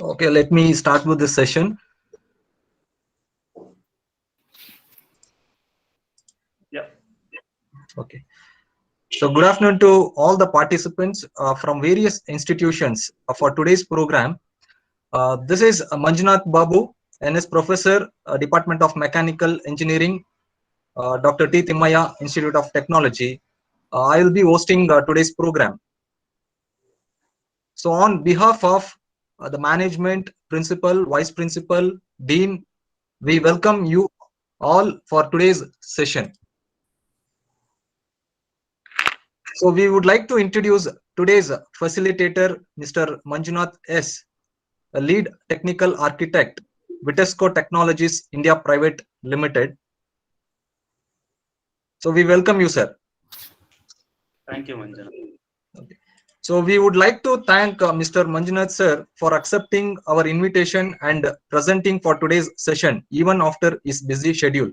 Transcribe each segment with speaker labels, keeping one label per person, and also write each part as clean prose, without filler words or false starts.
Speaker 1: Okay, let me start with this session.
Speaker 2: Yeah.
Speaker 1: Okay. So good afternoon to all the participants from various institutions for today's program. This is Manjunath Babu, NS Professor, Department of Mechanical Engineering, Dr. T. Timmaya, Institute of Technology. I will be hosting today's program. So on behalf of the management, principal, vice principal, dean, we welcome you all for today's session. So we would like to introduce today's facilitator, Mr. Manjunath S., a lead technical architect, Vitesco Technologies India Private Limited. So we welcome you, sir.
Speaker 2: Thank you, Manjana.
Speaker 1: Okay. So we would like to thank Mr. Manjunath sir for accepting our invitation and presenting for today's session, even after his busy schedule.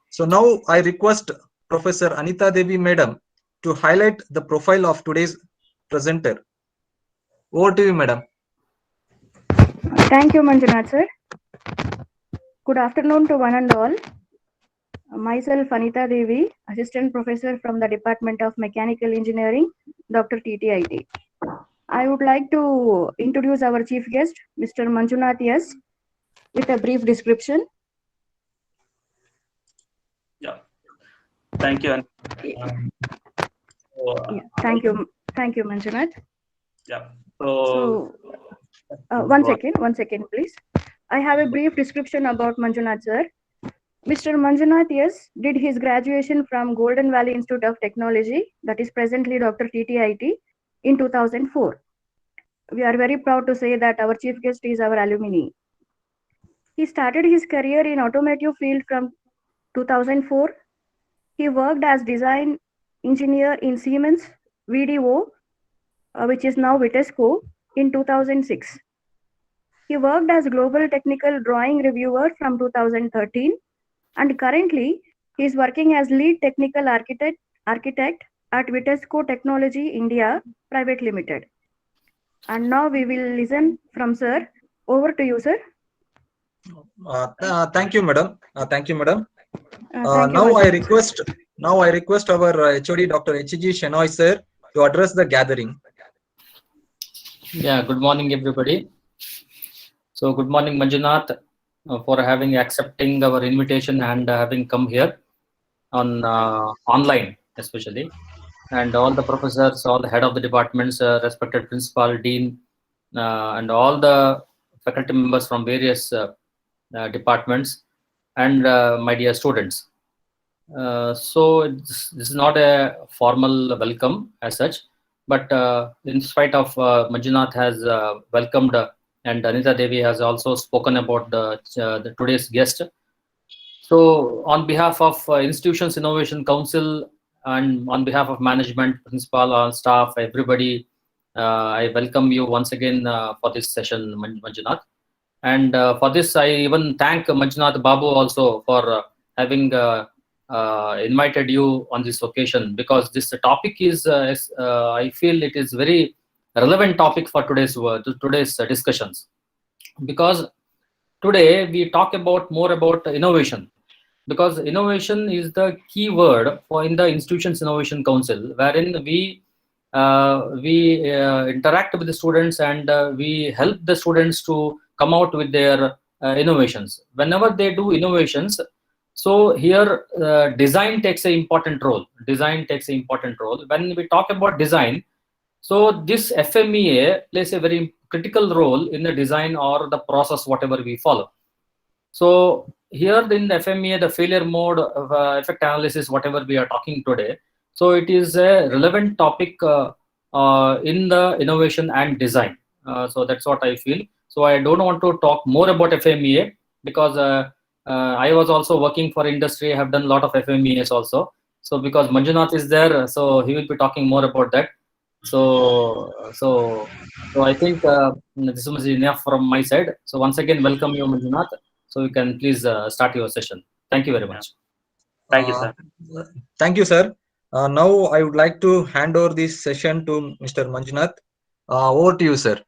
Speaker 1: So now I request Professor Anita Devi Madam to highlight the profile of today's presenter. Over to you, Madam.
Speaker 3: Thank you, Manjunath sir. Good afternoon to one and all. Myself, Anita Devi, Assistant Professor from the Department of Mechanical Engineering, Dr. TTIT. I would like to introduce our chief guest, Mr. Manjunath S., with a brief description.
Speaker 2: Yeah. Thank you.
Speaker 3: Thank you, Manjunath.
Speaker 2: Yeah.
Speaker 3: One second, please. I have a brief description about Manjunath sir. Mr. Manjunath S. did his graduation from Golden Valley Institute of Technology, that is presently Dr. TTIT, in 2004. We are very proud to say that our chief guest is our alumni. He started his career in automotive field from 2004. He worked as design engineer in Siemens VDO, which is now Vitesco, in 2006. He worked as global technical drawing reviewer from 2013, and currently he is working as lead technical architect at Vitesco Technology India Private Limited. And now we will listen from sir. Over to you, sir.
Speaker 1: Thank you, Madam. Thank you, Madam.
Speaker 3: Thank you,
Speaker 1: now I
Speaker 3: Manjunath.
Speaker 1: request our HOD Dr. H.G. Shenoy sir to address the gathering.
Speaker 4: Yeah, good morning, everybody. So, good morning, Manjunath, for accepting our invitation and having come here on online, especially, and all the professors, all the head of the departments, respected principal, dean, and all the faculty members from various departments, and my dear students. So this is not a formal welcome as such, but in spite of Manjunath has welcomed and Anita Devi has also spoken about the today's guest. So on behalf of Institutions Innovation Council and on behalf of management, principal, staff, everybody, I welcome you once again for this session, Manjunath. And for this, I even thank Manjunath Babu also for having invited you on this occasion, because this topic is, I feel it is very relevant topic for today's discussions, because today we talk about more about innovation, because innovation is the key word for in the Institutions Innovation Council, wherein we interact with the students and we help the students to come out with their innovations. Whenever they do innovations, so here design takes an important role. When we talk about design, so this FMEA plays a very critical role in the design or the process, whatever we follow. So here in the FMEA, the failure mode of effect analysis, whatever we are talking today, so it is a relevant topic in the innovation and design. So that's what I feel. So I don't want to talk more about FMEA, because I was also working for industry. I have done a lot of FMEAs also. So because Manjunath is there, so he will be talking more about that. So I think this was enough from my side. So once again, welcome you, Manjunath. So you can please start your session. Thank you very much.
Speaker 2: Thank you, sir.
Speaker 1: Thank you, sir. Now I would like to hand over this session to Mr. Manjunath. Over to you, sir.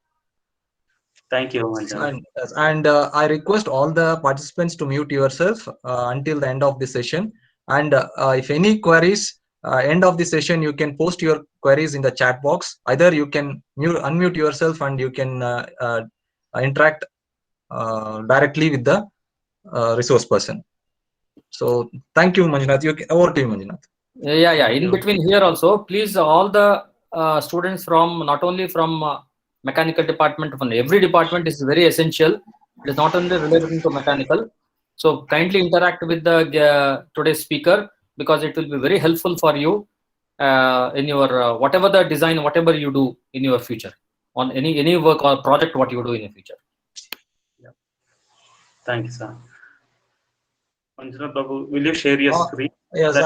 Speaker 2: Thank you, Manjanath.
Speaker 1: And I request all the participants to mute yourself until the end of the session. And if any queries, end of the session, you can post your queries in the chat box. Either you can unmute yourself and you can interact directly with the resource person. So thank you, Manjunath. Over to you, Manjunath.
Speaker 4: Yeah. In between here also, please, all the students from not only from mechanical department, from every department is very essential. It is not only related to mechanical. So kindly interact with the today's speaker, because it will be very helpful for you in your whatever the design, whatever you do in your future, on any work or project what you do in the future.
Speaker 2: Yeah. Thank you, sir. Manjunath Babu, will you share your screen?
Speaker 1: Yes,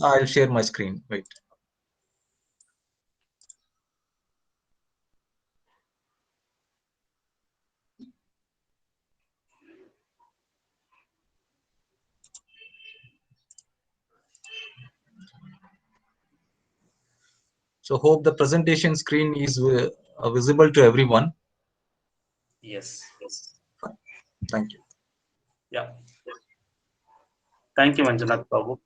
Speaker 1: I'll share my screen. Wait. So hope the presentation screen is visible to everyone.
Speaker 2: Yes.
Speaker 1: Thank you.
Speaker 2: Yeah. Thank you, Manjunath Babu.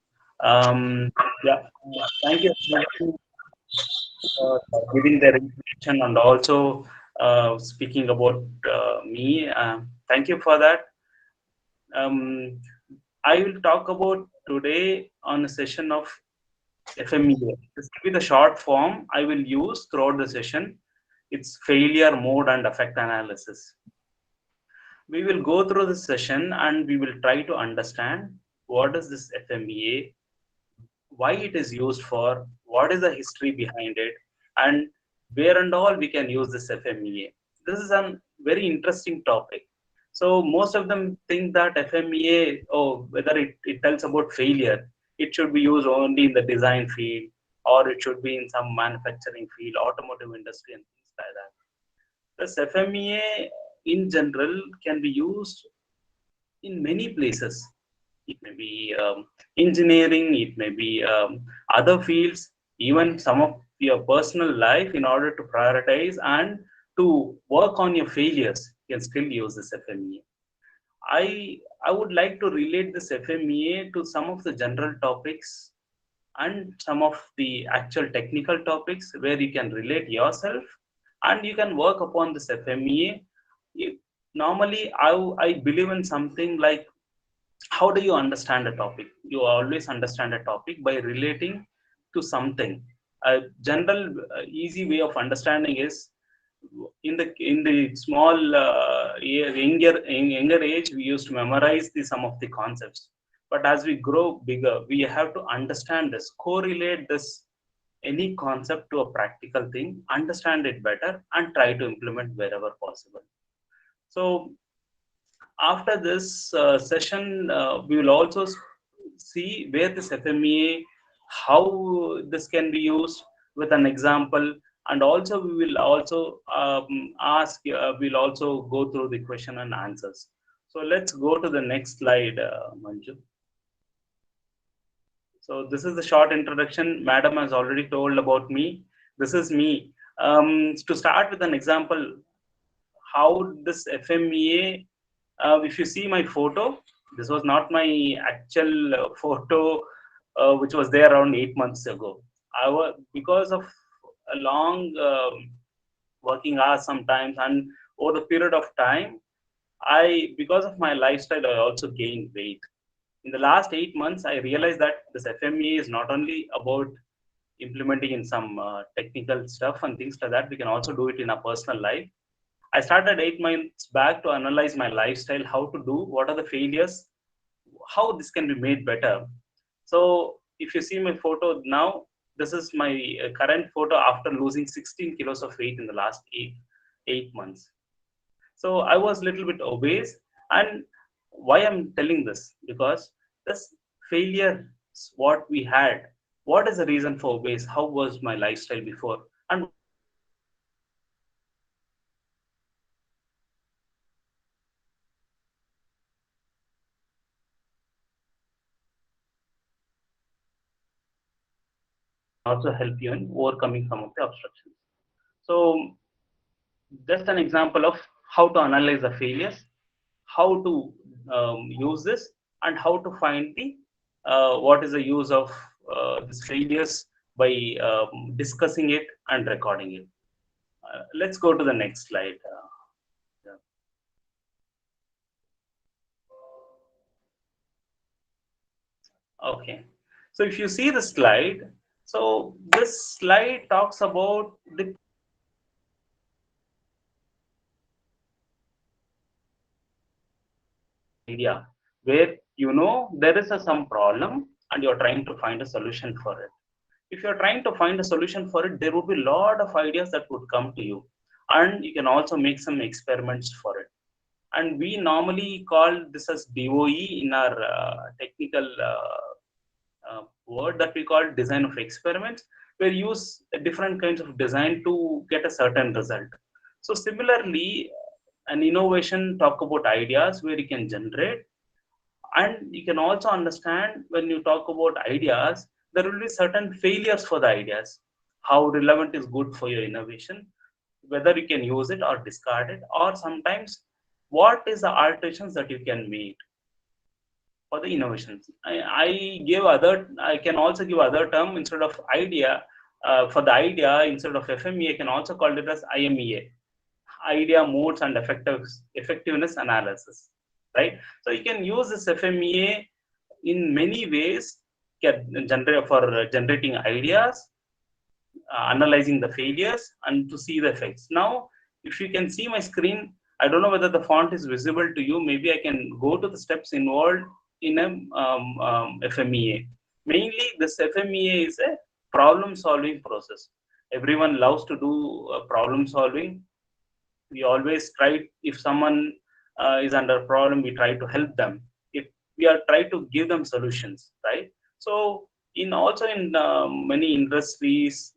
Speaker 2: Yeah. Thank you for giving the information and also speaking about me. Thank you for that. I will talk about today on a session of FMEA. This will be the short form I will use throughout the session. It's failure mode and effect analysis. We will go through this session and we will try to understand what is this FMEA, why it is used for, what is the history behind it, and where and all we can use this FMEA. This is a very interesting topic. So most of them think that FMEA, whether it tells about failure, it should be used only in the design field, or it should be in some manufacturing field, automotive industry, and things like that. This FMEA in general can be used in many places. It may be engineering, it may be other fields, even some of your personal life. In order to prioritize and to work on your failures, you can still use this FMEA. I would like to relate this FMEA to some of the general topics and some of the actual technical topics where you can relate yourself and you can work upon this FMEA. Normally, I believe in something like, how do you understand a topic? You always understand a topic by relating to something. A general easy way of understanding is in the small younger age, we used to memorize some of the concepts. But as we grow bigger, we have to understand this, correlate this any concept to a practical thing, understand it better, and try to implement wherever possible. So after this session, we will also see where this FMEA, how this can be used with an example, and also we will also we'll also go through the question and answers. So let's go to the next slide, Manju. So this is the short introduction. Madam has already told about me. This is me. To start with an example, how this FMEA, if you see my photo, this was not my actual photo, which was there around 8 months ago. I was, because of a long working hours sometimes, and over the period of time, because of my lifestyle, I also gained weight. In the last 8 months, I realized that this FMEA is not only about implementing in some technical stuff and things like that. We can also do it in our personal life. I started 8 months back to analyze my lifestyle, how to do, what are the failures, how this can be made better. So if you see my photo now, this is my current photo after losing 16 kilos of weight in the last eight months. So I was a little bit obese. And why I'm telling this? Because this failure, what we had, what is the reason for obese? How was my lifestyle before? And also help you in overcoming some of the obstructions. So just an example of how to analyze the failures, how to use this, and how to find the what is the use of these failures by discussing it and recording it. Let's go to the next slide. Yeah. Okay, so if you see the slide, so this slide talks about the idea where there is some problem and you're trying to find a solution for it. If you're trying to find a solution for it, there would be a lot of ideas that would come to you, and you can also make some experiments for it. And we normally call this as DOE in our technical word that we call design of experiments. We use different kinds of design to get a certain result. So similarly, an innovation talk about ideas where you can generate, and you can also understand when you talk about ideas, there will be certain failures for the ideas. How relevant is good for your innovation, whether you can use it or discard it, or sometimes what is the alterations that you can make for the innovations. I can also give other term instead of idea. For the idea, instead of FMEA, I can also call it as IMEA, idea modes and effectiveness analysis, right? So you can use this FMEA in many ways, for generating ideas, analyzing the failures, and to see the effects. Now, if you can see my screen, I don't know whether the font is visible to you. Maybe I can go to the steps involved in a FMEA. Mainly, this FMEA is a problem-solving process. Everyone loves to do problem solving. We always try, if someone is under a problem, we try to help them. If we are try to give them solutions, right? So in also in many industries,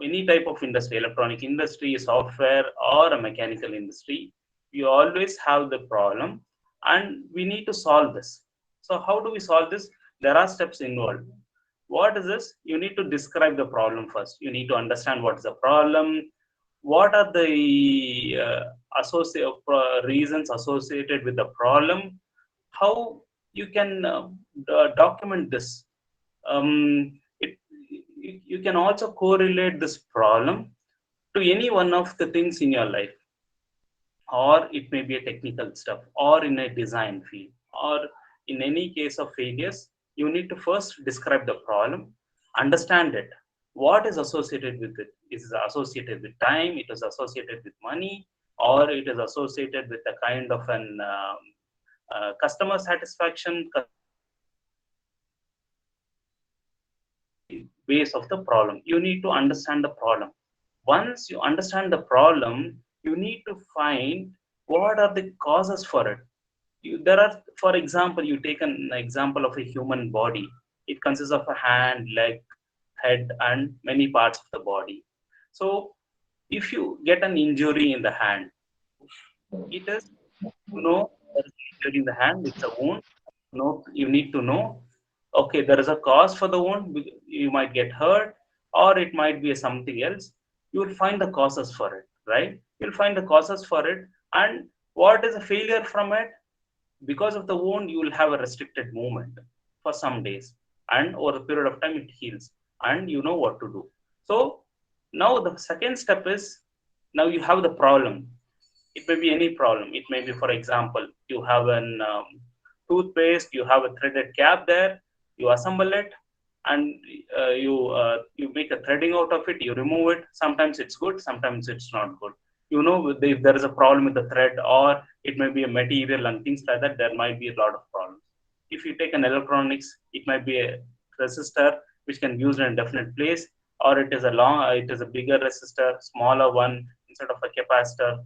Speaker 2: any type of industry, electronic industry, software, or a mechanical industry, we always have the problem and we need to solve this. So how do we solve this? There are steps involved. What is this? You need to describe the problem first. You need to understand what is the problem, what are the reasons associated with the problem, how you can document this. You can also correlate this problem to any one of the things in your life, or it may be a technical stuff, or in a design field, or in any case of failures. You need to first describe the problem, understand it, what is associated with it. Is it associated with time, it is associated with money, or it is associated with a kind of an customer satisfaction base of the problem. You need to understand the problem. Once you understand the problem, you need to find what are the causes for it. There are, for example, you take an example of a human body. It consists of a hand, leg, head, and many parts of the body. So if you get an injury in the hand, it is, there is an injury in the hand, it's a wound. You need to know, okay, there is a cause for the wound. You might get hurt, or it might be something else. You will find the causes for it, right? You'll find the causes for it, and what is a failure from it? Because of the wound, you will have a restricted movement for some days, and over a period of time it heals, and you know what to do. So now the second step is, now you have the problem. It may be any problem. It may be, for example, you have an toothpaste, you have a threaded cap there, you assemble it, and you make a threading out of it, you remove it. Sometimes it's good, sometimes it's not good. If there is a problem with the thread, or it may be a material and things like that, there might be a lot of problems. If you take an electronics, it might be a resistor which can be used in a definite place, or it is a bigger resistor, smaller one instead of a capacitor.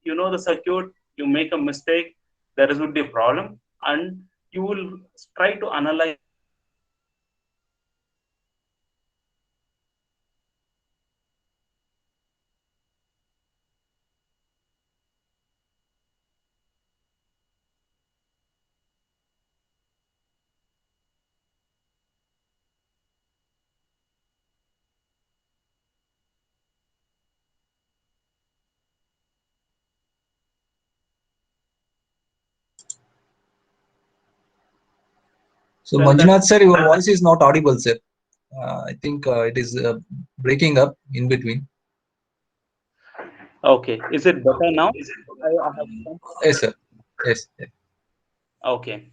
Speaker 2: The circuit, you make a mistake, there would be a problem, and you will try to analyze
Speaker 1: So
Speaker 2: Well,
Speaker 1: Manjunath sir, your voice is not audible, sir. I think it is breaking up in between.
Speaker 2: okay. Is it better now? I have some.
Speaker 1: Yes, sir. Yes. Yes.
Speaker 2: Okay.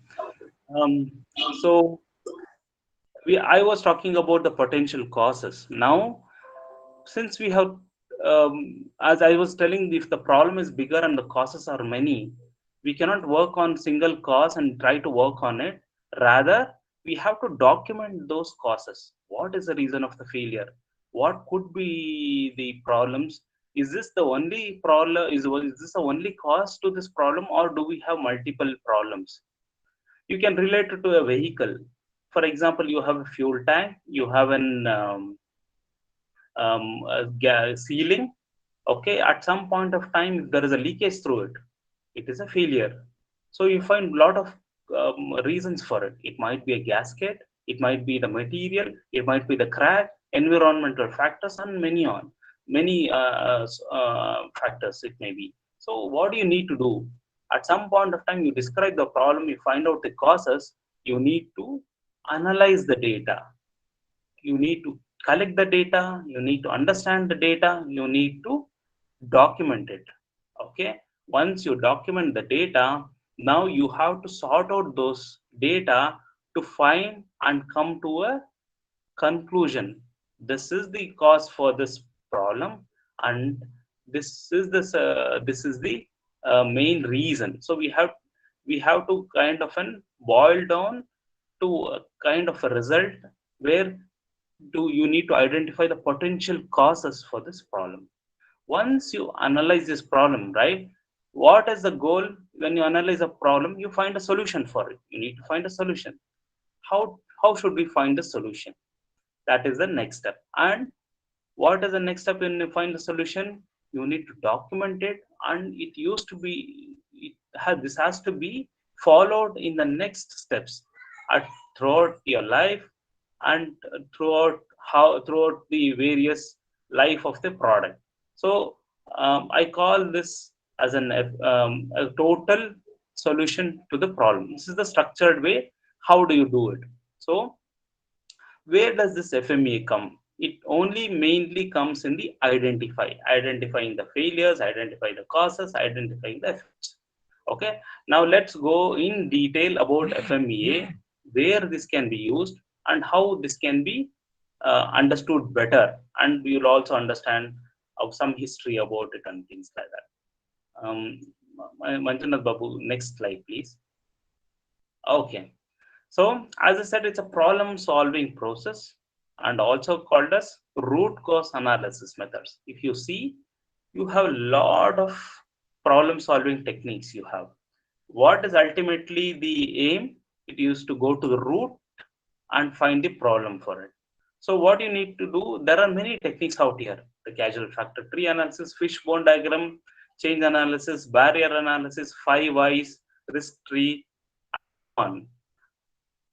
Speaker 2: So I was talking about the potential causes. Now, since we have, as I was telling, if the problem is bigger and the causes are many, we cannot work on single cause and try to work on it. Rather, we have to document those causes. What is the reason of the failure? What could be the problems? Is this the only problem? Is this the only cause to this problem, or do we have multiple problems? You can relate it to a vehicle. For example, you have a fuel tank, you have an ceiling. Okay, at some point of time, if there is a leakage through it, it is a failure. So you find a lot of reasons for it. It might be a gasket, it might be the material, it might be the crack, environmental factors, and many factors it may be. So what do you need to do? At some point of time, you describe the problem, you find out the causes, you need to analyze the data, you need to collect the data, you need to understand the data, you need to document it. Okay, once you document the data, now you have to sort out those data to find and come to a conclusion. This is the cause for this problem, and this is the main reason. So we have to kind of an boil down to a kind of a result where do you need to identify the potential causes for this problem. Once you analyze this problem, right, what is the goal? When you analyze a problem, you find a solution for it. You need to find a solution. How should we find the solution? That is the next step. And what is the next step? When you find the solution, you need to document it, and it used to be this has to be followed in the next steps at, throughout your life, and throughout the various life of the product. So I call this as a total solution to the problem. This is the structured way. How do you do it? So where does this FMEA come? It only mainly comes in the identifying the failures, identifying the causes, identifying the effects. Okay, now let's go in detail about FMEA, where this can be used and how this can be understood better, and we will also understand of some history about it and things like that. Manjunath Babu, next slide, please. Okay. So, as I said, it's a problem solving process and also called as root cause analysis methods. If you see, you have a lot of problem solving techniques you have. What is ultimately the aim? It is to go to the root and find the problem for it. So what you need to do, there are many techniques out here. The causal factor tree analysis, fishbone diagram, change analysis, barrier analysis, 5 whys, risk tree, on.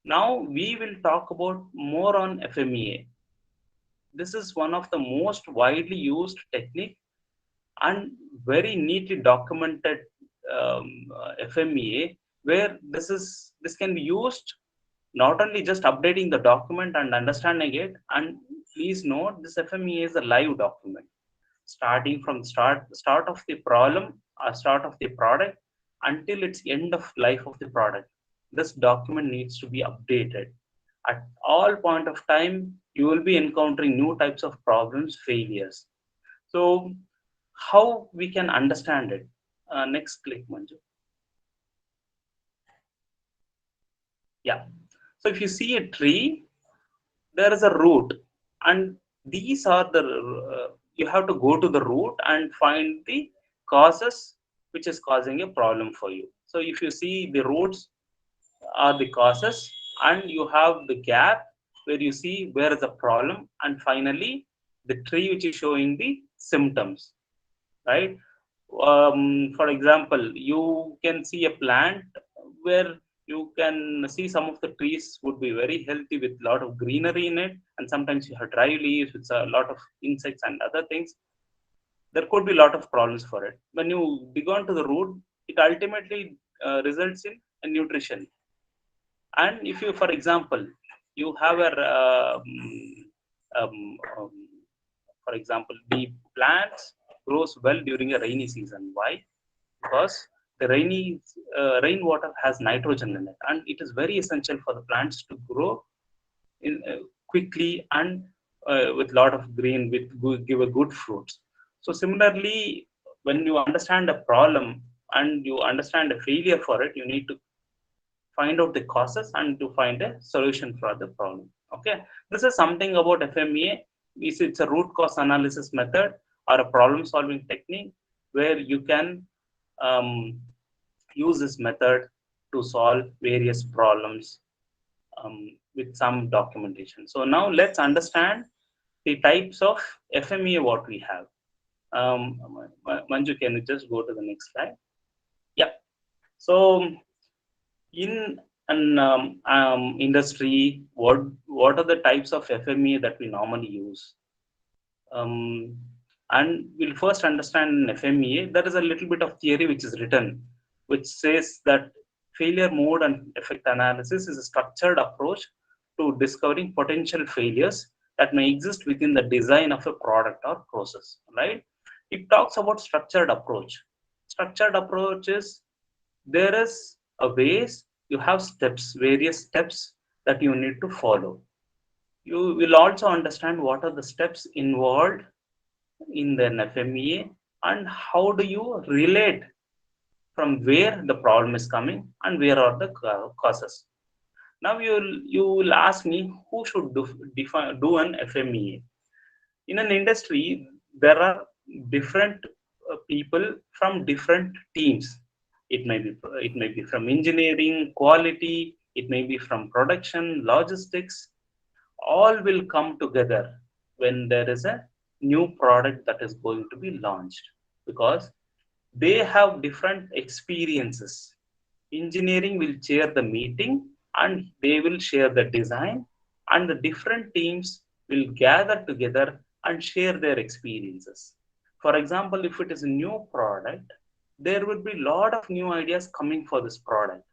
Speaker 2: Now we will talk about more on FMEA. This is one of the most widely used technique and very neatly documented FMEA, where this can be used not only just updating the document and understanding it. And please note, this FMEA is a live document, starting from start of the problem or start of the product until its end of life of the product. This document needs to be updated at all point of time. You will be encountering new types of problems, failures. So how we can understand it? Next click, Manju. Yeah. So if you see a tree, there is a root, and these are the you have to go to the root and find the causes which is causing a problem for you. So if you see, the roots are the causes, and you have the gap where you see where is the problem, and finally the tree which is showing the symptoms, right? For example, you can see a plant where you can see some of the trees would be very healthy with a lot of greenery in it, and sometimes you have dry leaves with a lot of insects and other things. There could be a lot of problems for it. When you dig on to the root, it ultimately results in a nutrition. And if you, for example, you have a um, um, for example, the plants grows well during a rainy season. Why? Because the rainwater has nitrogen in it, and it is very essential for the plants to grow in quickly and with lot of green, with give a good fruits. So similarly, when you understand a problem and you understand a failure for it, you need to find out the causes and to find a solution for the problem. Okay, this is something about FMEA. It's a root cause analysis method or a problem solving technique where you can um, use this method to solve various problems with some documentation. So now let's understand the types of FMEA what we have. Manju, can you just go to the next slide? Yeah. So in an industry, what are the types of FMEA that we normally use? Um, and we'll first understand in FMEA, there is a little bit of theory which is written, which says that failure mode and effect analysis is a structured approach to discovering potential failures that may exist within the design of a product or process, right? It talks about structured approach. Structured approach is there is a ways, you have steps, various steps that you need to follow. You will also understand what are the steps involved in the FMEA and how do you relate from where the problem is coming and where are the causes. Now you will ask me who should do an FMEA. In an industry, there are different people from different teams. It may be from engineering, quality, it may be from production, logistics. All will come together when there is a new product that is going to be launched because they have different experiences. Engineering will chair the meeting and they will share the design, and the different teams will gather together and share their experiences. For example, if it is a new product, there will be a lot of new ideas coming for this product.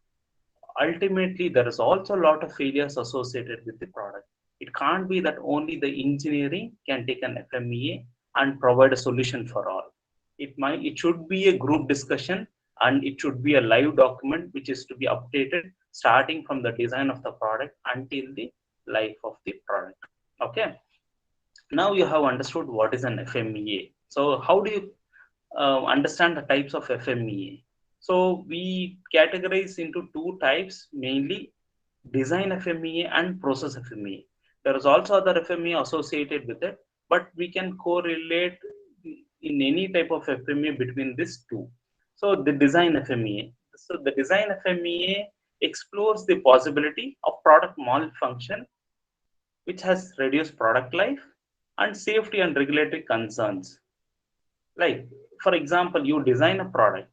Speaker 2: Ultimately, there is also a lot of failures associated with the product. It can't be that only the engineering can take an FMEA and provide a solution for all. It should be a group discussion and it should be a live document which is to be updated starting from the design of the product until the life of the product. Okay. Now you have understood what is an FMEA. So how do you understand the types of FMEA? So we categorize into two types, mainly design FMEA and process FMEA. There is also other FMEA associated with it, but we can correlate in any type of FMEA between these two. So the design FMEA. So the design FMEA explores the possibility of product malfunction, which has reduced product life and safety and regulatory concerns. Like, for example, you design a product.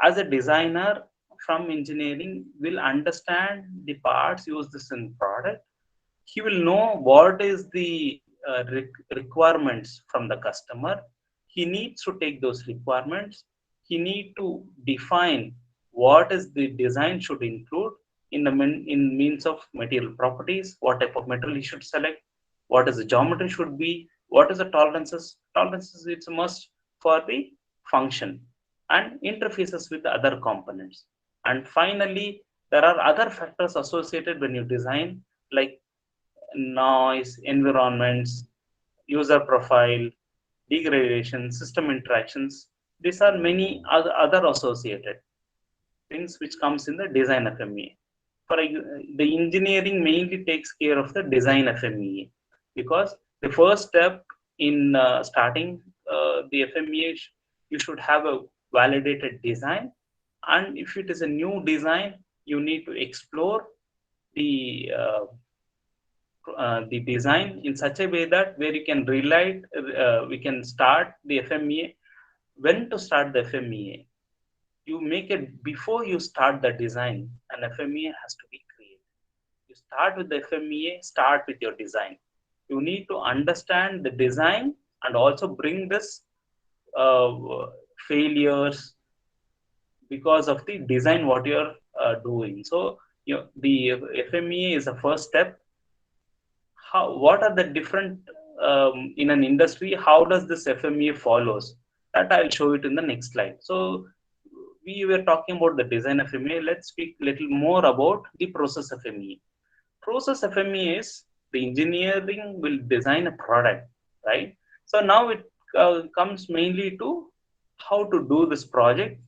Speaker 2: As a designer from engineering will understand the parts used in product. He will know what is the requirements from the customer. He needs to take those requirements. He need to define what is the design should include in the in means of material properties, what type of material he should select, what is the geometry should be, what is the tolerances. Tolerances, it's a must for the function and interfaces with the other components. And finally, there are other factors associated when you design, like noise, environments, user profile, degradation, system interactions. These are many other associated things which comes in the design FMEA. The engineering mainly takes care of the design FMEA because the first step in starting the FMEA, you should have a validated design, and if it is a new design, you need to explore the design in such a way that where you can relate, we can start the FMEA. When to start the FMEA? You make it before you start the design. An FMEA has to be created. You start with the FMEA, start with your design. You need to understand the design and also bring this uh, failures because of the design what you're doing. So the FMEA is the first step. What are the different in an industry? How does this FMEA follows? That I'll show it in the next slide. So we were talking about the design FMEA. Let's speak a little more about the process FMEA. Process FMEA is the engineering will design a product, right? So now it comes mainly to how to do this project,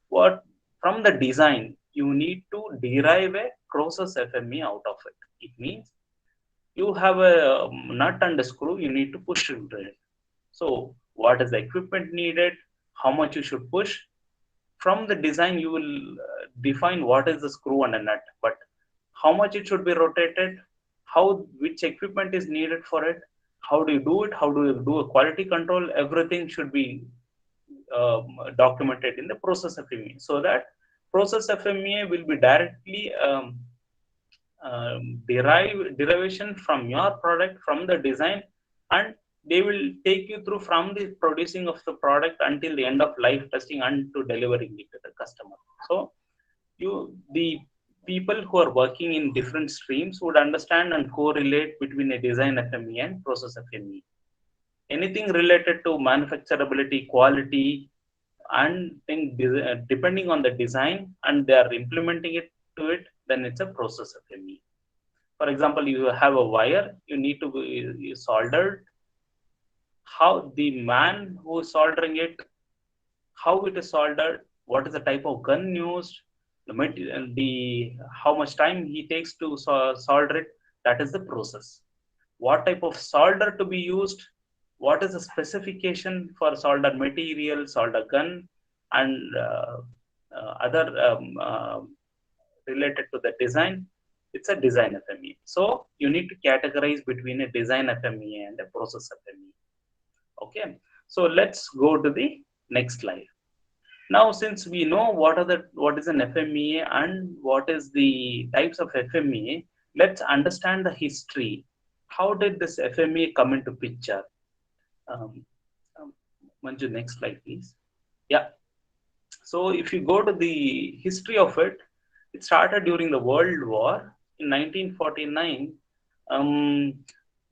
Speaker 2: What from the design you need to derive a process FMEA out of it. It means you have a nut and a screw, you need to push into it. So what is the equipment needed? How much you should push? From the design, you will define what is the screw and a nut, but how much it should be rotated, which equipment is needed for it, how do you do it, how do you do a quality control, everything should be documented in the process FMEA, so that process FMEA will be directly derivation from your product, from the design, and they will take you through from the producing of the product until the end of life testing and to delivering it to the customer. So the people who are working in different streams would understand and correlate between a design FMEA and process FMEA. Anything related to manufacturability, quality, and depending on the design and they are implementing it to it, then it's a process FMEA. For example, you have a wire, you need to be soldered. How the man who is soldering it, how it is soldered, what is the type of gun used, the material, how much time he takes to solder it, that is the process. What type of solder to be used, what is the specification for solder material, solder gun, and other related to the design, it's a design FMEA. So you need to categorize between a design FMEA and a process FMEA. Okay, so let's go to the next slide. Now, since we know what is an FMEA and what is the types of FMEA, let's understand the history. How did this FMEA come into picture? Manju, next slide, please. Yeah. So if you go to the history of it, it started during the World War in 1949.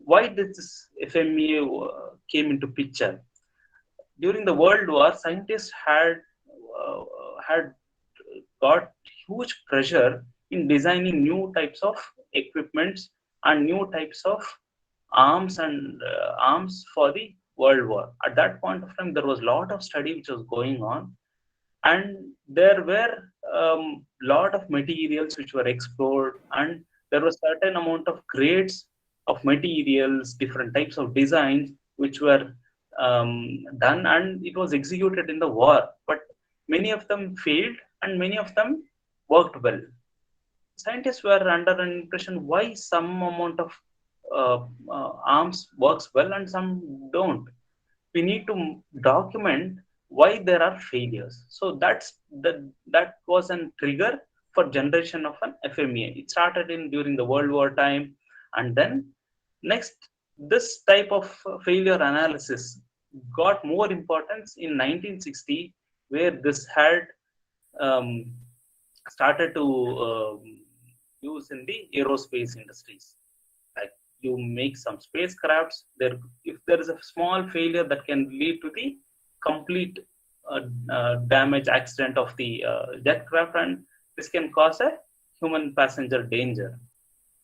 Speaker 2: Why did this FMEA came into picture? During the World War, scientists had got huge pressure in designing new types of equipments and new types of arms for the World War. At that point of time, there was a lot of study which was going on, and there were lot of materials which were explored, and there was certain amount of grades of materials, different types of designs which were done, and it was executed in the war. But many of them failed and many of them worked well. Scientists were under an impression why some amount of arms works well and some don't. We need to document why there are failures. So that was a trigger for generation of an FMEA. It started during the World War time, and then next this type of failure analysis got more importance in 1960, where this had started to use in the aerospace industries. Like you make some spacecrafts, if there is a small failure that can lead to the complete damage, accident of the jet craft, and this can cause a human passenger danger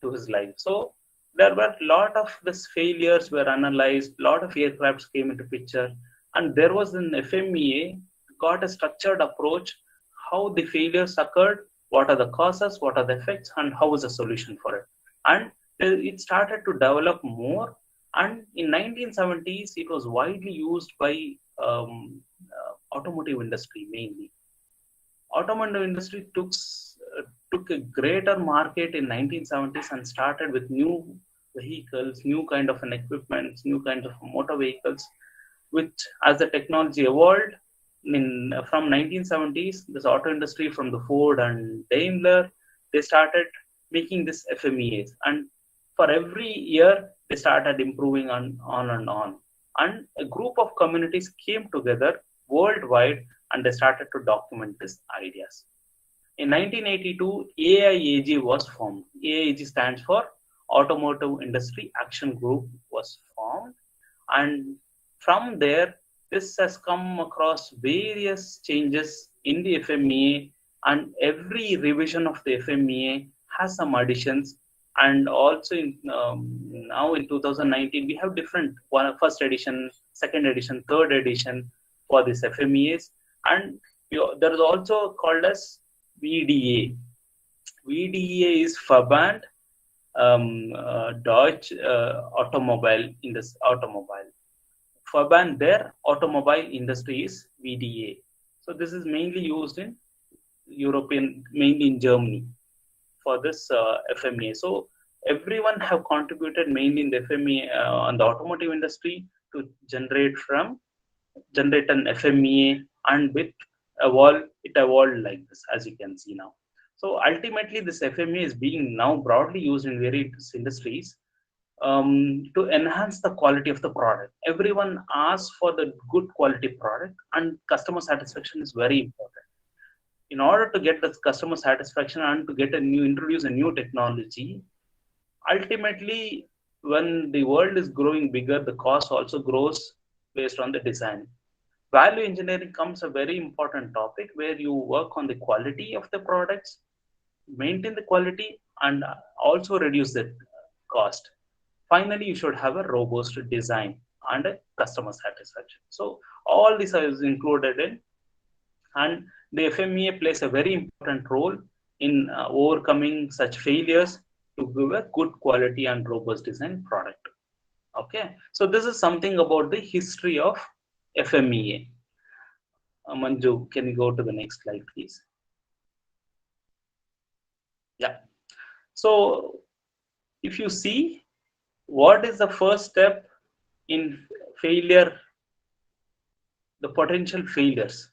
Speaker 2: to his life. So there were a lot of these failures were analyzed, a lot of aircrafts came into picture, and there was an FMEA got a structured approach, how the failures occurred, what are the causes, what are the effects, and how is the solution for it. And it started to develop more, and in 1970s it was widely used by automotive industry mainly. Automotive industry took a greater market in 1970s and started with new vehicles, new kind of an equipment, new kinds of motor vehicles, which as the technology evolved from 1970s, this auto industry from the Ford and Daimler, they started making this FMEAs, and for every year they started improving on and on. And a group of communities came together worldwide and they started to document these ideas. In 1982, AIAG was formed. AIAG stands for Automotive Industry Action Group was formed, and from there, this has come across various changes in the FMEA, and every revision of the FMEA has some additions. And also now in 2019, we have different first edition, second edition, third edition for these FMEAs, and there is also called as VDA. VDA is Verband Deutsche Automobile in this automobile. Verband their automobile industry is VDA. So this is mainly used in European, mainly in Germany for this FMEA. So everyone have contributed mainly in the FMEA on the automotive industry to generate an FMEA, and with it evolved like this, as you can see now. So ultimately, this FMEA is being now broadly used in various industries to enhance the quality of the product. Everyone asks for the good quality product, and customer satisfaction is very important. In order to get the customer satisfaction and to introduce a new technology, ultimately, when the world is growing bigger, the cost also grows based on the design. Value engineering comes a very important topic where you work on the quality of the products, maintain the quality, and also reduce the cost. Finally, you should have a robust design and a customer satisfaction. So all this is included in, and the FMEA plays a very important role in overcoming such failures to give a good quality and robust design product. Okay, so this is something about the history of FMEA. Manju, can you go to the next slide, please? Yeah. So if you see, what is the first step in failure, the potential failures?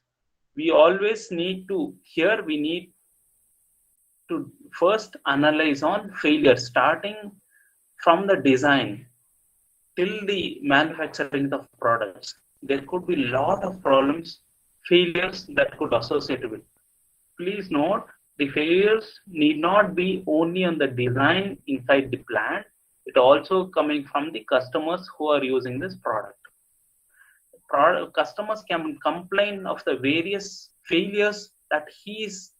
Speaker 2: We always need to, here we need to first analyze on failure, starting from the design till the manufacturing of products. There could be a lot of problems, failures that could associate with. Please note, the failures need not be only on the design inside the plant, it also coming from the customers who are using this product. Customers can complain of the various failures that he is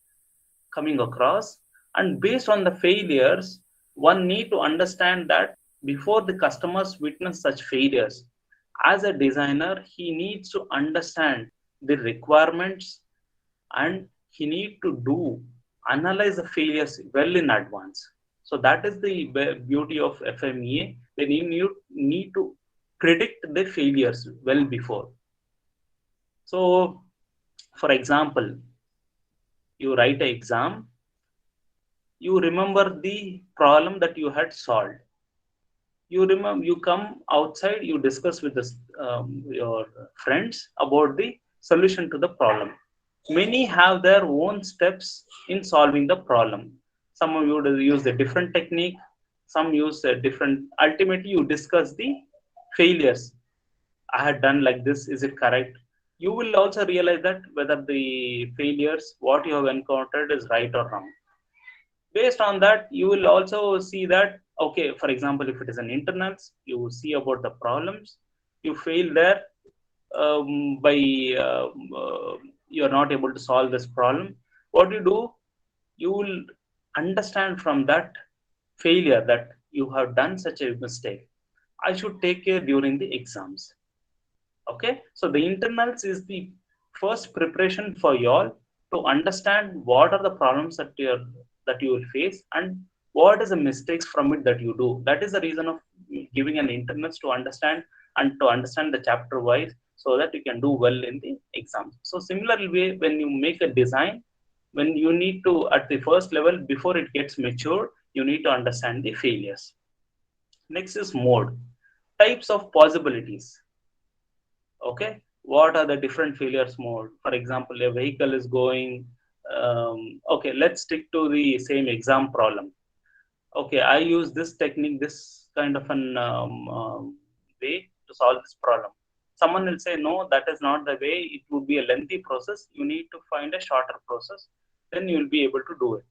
Speaker 2: coming across, and based on the failures, one need to understand that before the customers witness such failures, as a designer, he needs to understand the requirements, and he need to analyze the failures well in advance. So that is the beauty of FMEA. Then you need to predict the failures well before. So, for example, you write an exam, you remember the problem that you had solved. You come outside, you discuss with your friends about the solution to the problem. Many have their own steps in solving the problem. Some of you would use a different technique, some use a different, ultimately you discuss the failures. I had done like this, is it correct? You will also realize that whether the failures, what you have encountered is right or wrong. Based on that, you will also see that, okay, for example, if it is an internals, you see about the problems, you fail there you are not able to solve this problem. What do? You will understand from that failure that you have done such a mistake. I should take care during the exams. Okay, so the internals is the first preparation for you all to understand what are the problems that you will face and what is the mistakes from it that you do. That is the reason of giving an internals, to understand and to understand the chapter wise, so that you can do well in the exams. So similarly, when you make a design, when you need to, at the first level, before it gets mature, you need to understand the failures. Next is mode. Types of possibilities. Okay, what are the different failures mode? For example, a vehicle is going, okay, let's stick to the same exam problem. Okay, I use this technique, this kind of an way to solve this problem. Someone will say, no, that is not the way. It would be a lengthy process. You need to find a shorter process. then you will be able to do it.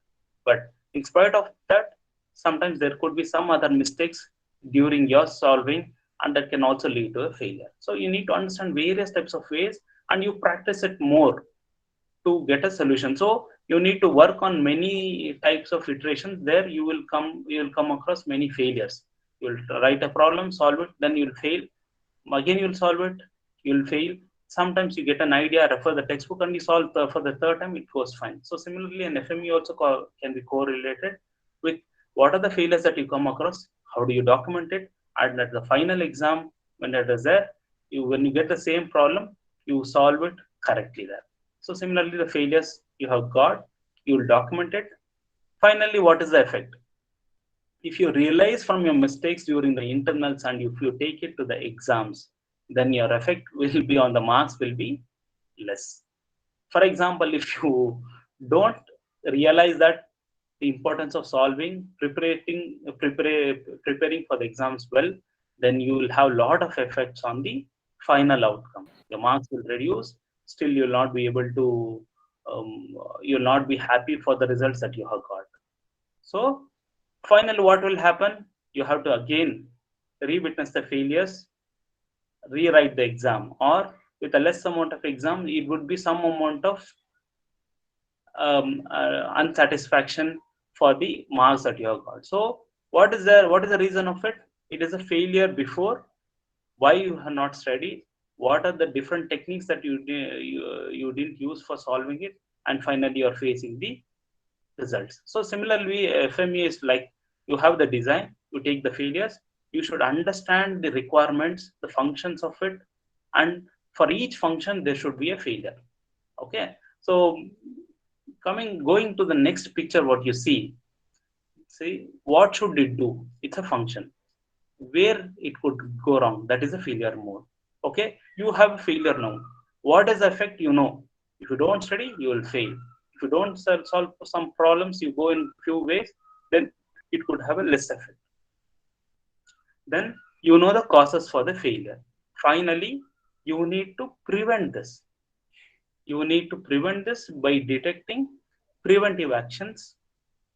Speaker 2: But in spite of that, sometimes there could be some other mistakes during your solving, and that can also lead to a failure. So you need to understand various types of ways, and you practice it more to get a solution. So you need to work on many types of iterations. There you will come across many failures. You will write a problem, solve it, then you will fail. Again you will solve it, you will fail. Sometimes you get an idea, refer the textbook, and you solve for the third time, it goes fine. So similarly, an FME also can be correlated with what are the failures that you come across, how do you document it, and at the final exam, when it is there, when you get the same problem, you solve it correctly there. So similarly, the failures you have got, you will document it. Finally, what is the effect? If you realize from your mistakes during the internals and if you take it to the exams, then your effect will be on the marks will be less. For example, if you don't realize that the importance of solving, preparing for the exams well, then you will have a lot of effects on the final outcome. Your marks will reduce. Still, you will not be able to. You will not be happy for the results that you have got. So, finally, what will happen? You have to again re-witness the failures, rewrite the exam, or with a less amount of exam, it would be some amount of unsatisfaction for the marks that you have got. So what is the reason of it? It is a failure before. Why you have not studied? What are the different techniques that you didn't use for solving it? And finally, you are facing the results. So similarly, FME is like you have the design, you take the failures, you should understand the requirements, the functions of it, and for each function there should be a failure. Okay, so going to the next picture, what you see what should it do? It's a function. Where it could go wrong, that is a failure mode. Okay, you have a failure now. What is the effect? You know, if you don't study, you will fail. If you don't solve some problems, you go in few ways, then it could have a less effect. Then you know the causes for the failure. Finally, you need to prevent this. You need to prevent this by detecting preventive actions,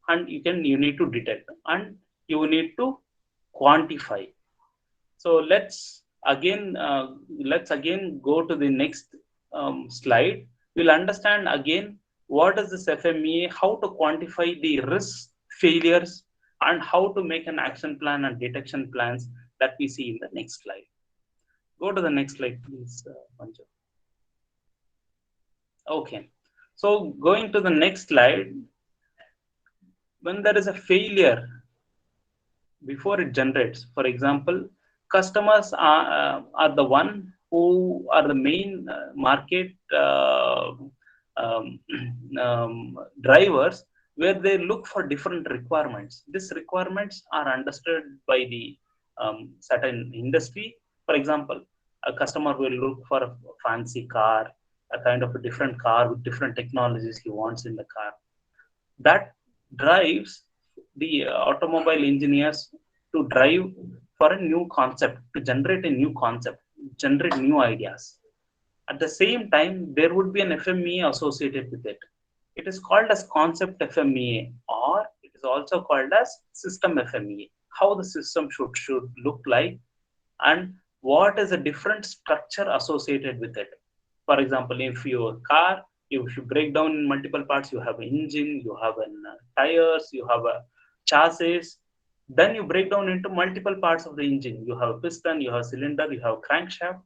Speaker 2: and you need to detect and you need to quantify. So let's again go to the next slide. We'll understand again what is this FMEA, how to quantify the risks, failures, and how to make an action plan and detection plans that we see in the next slide. Go to the next slide, please, Manju. Okay, so going to the next slide, when there is a failure before it generates, for example, customers are the one who are the main market drivers, where they look for different requirements. These requirements are understood by the certain industry. For example, a customer will look for a fancy car, a kind of a different car with different technologies he wants in the car. That drives the automobile engineers to drive for a new concept, to generate a new concept, generate new ideas. At the same time, there would be an FMEA associated with it. It is called as concept FMEA, or it is also called as system FMEA. How the system should look like, and what is a different structure associated with it. For example, if your car, if you break down in multiple parts, you have an engine, you have tires, you have a chassis. Then you break down into multiple parts of the engine. You have a piston, you have a cylinder, you have a crankshaft.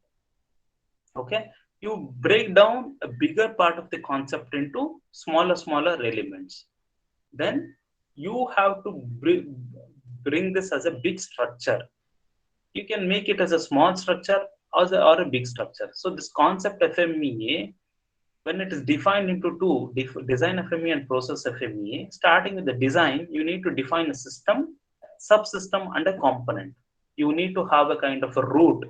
Speaker 2: Okay, you break down a bigger part of the concept into smaller elements. Then you have to bring this as a big structure. You can make it as a small structure or a big structure. So this concept FMEA, when it is defined into two, design FMEA and process FMEA, starting with the design, you need to define a system, subsystem, and a component. You need to have a kind of a route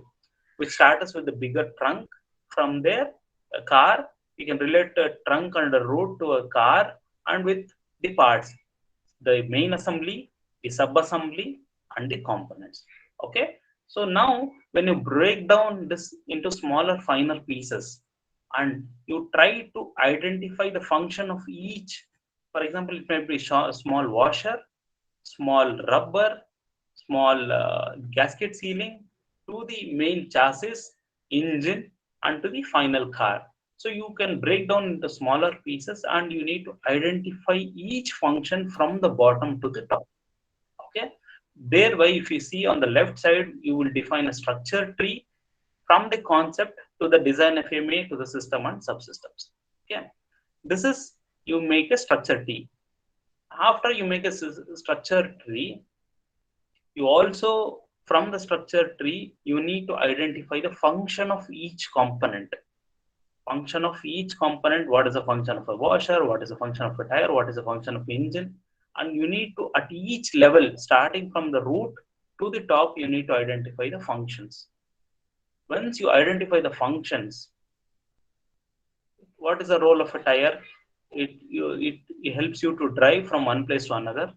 Speaker 2: which starts with the bigger trunk. From there, a car, you can relate a trunk and a route to a car, and with the parts, the main assembly, the sub-assembly, and the components. Okay, so now when you break down this into smaller, finer pieces, and you try to identify the function of each For example, it may be small washer, small rubber, small gasket sealing, to the main chassis, engine, and to the final car. So you can break down into smaller pieces and you need to identify each function from the bottom to the top. Okay. Thereby, if you see on the left side, you will define a structure tree from the concept to the design FMEA to the system and subsystems. Okay. This is, you make a structure tree. After you make a structure tree, you also, from the structure tree, you need to identify the function of each component. Function of each component, what is the function of a washer, what is the function of a tire, what is the function of engine, and you need to, at each level, starting from the root to the top, you need to identify the functions. Once you identify the functions, what is the role of a tire? It helps you to drive from one place to another.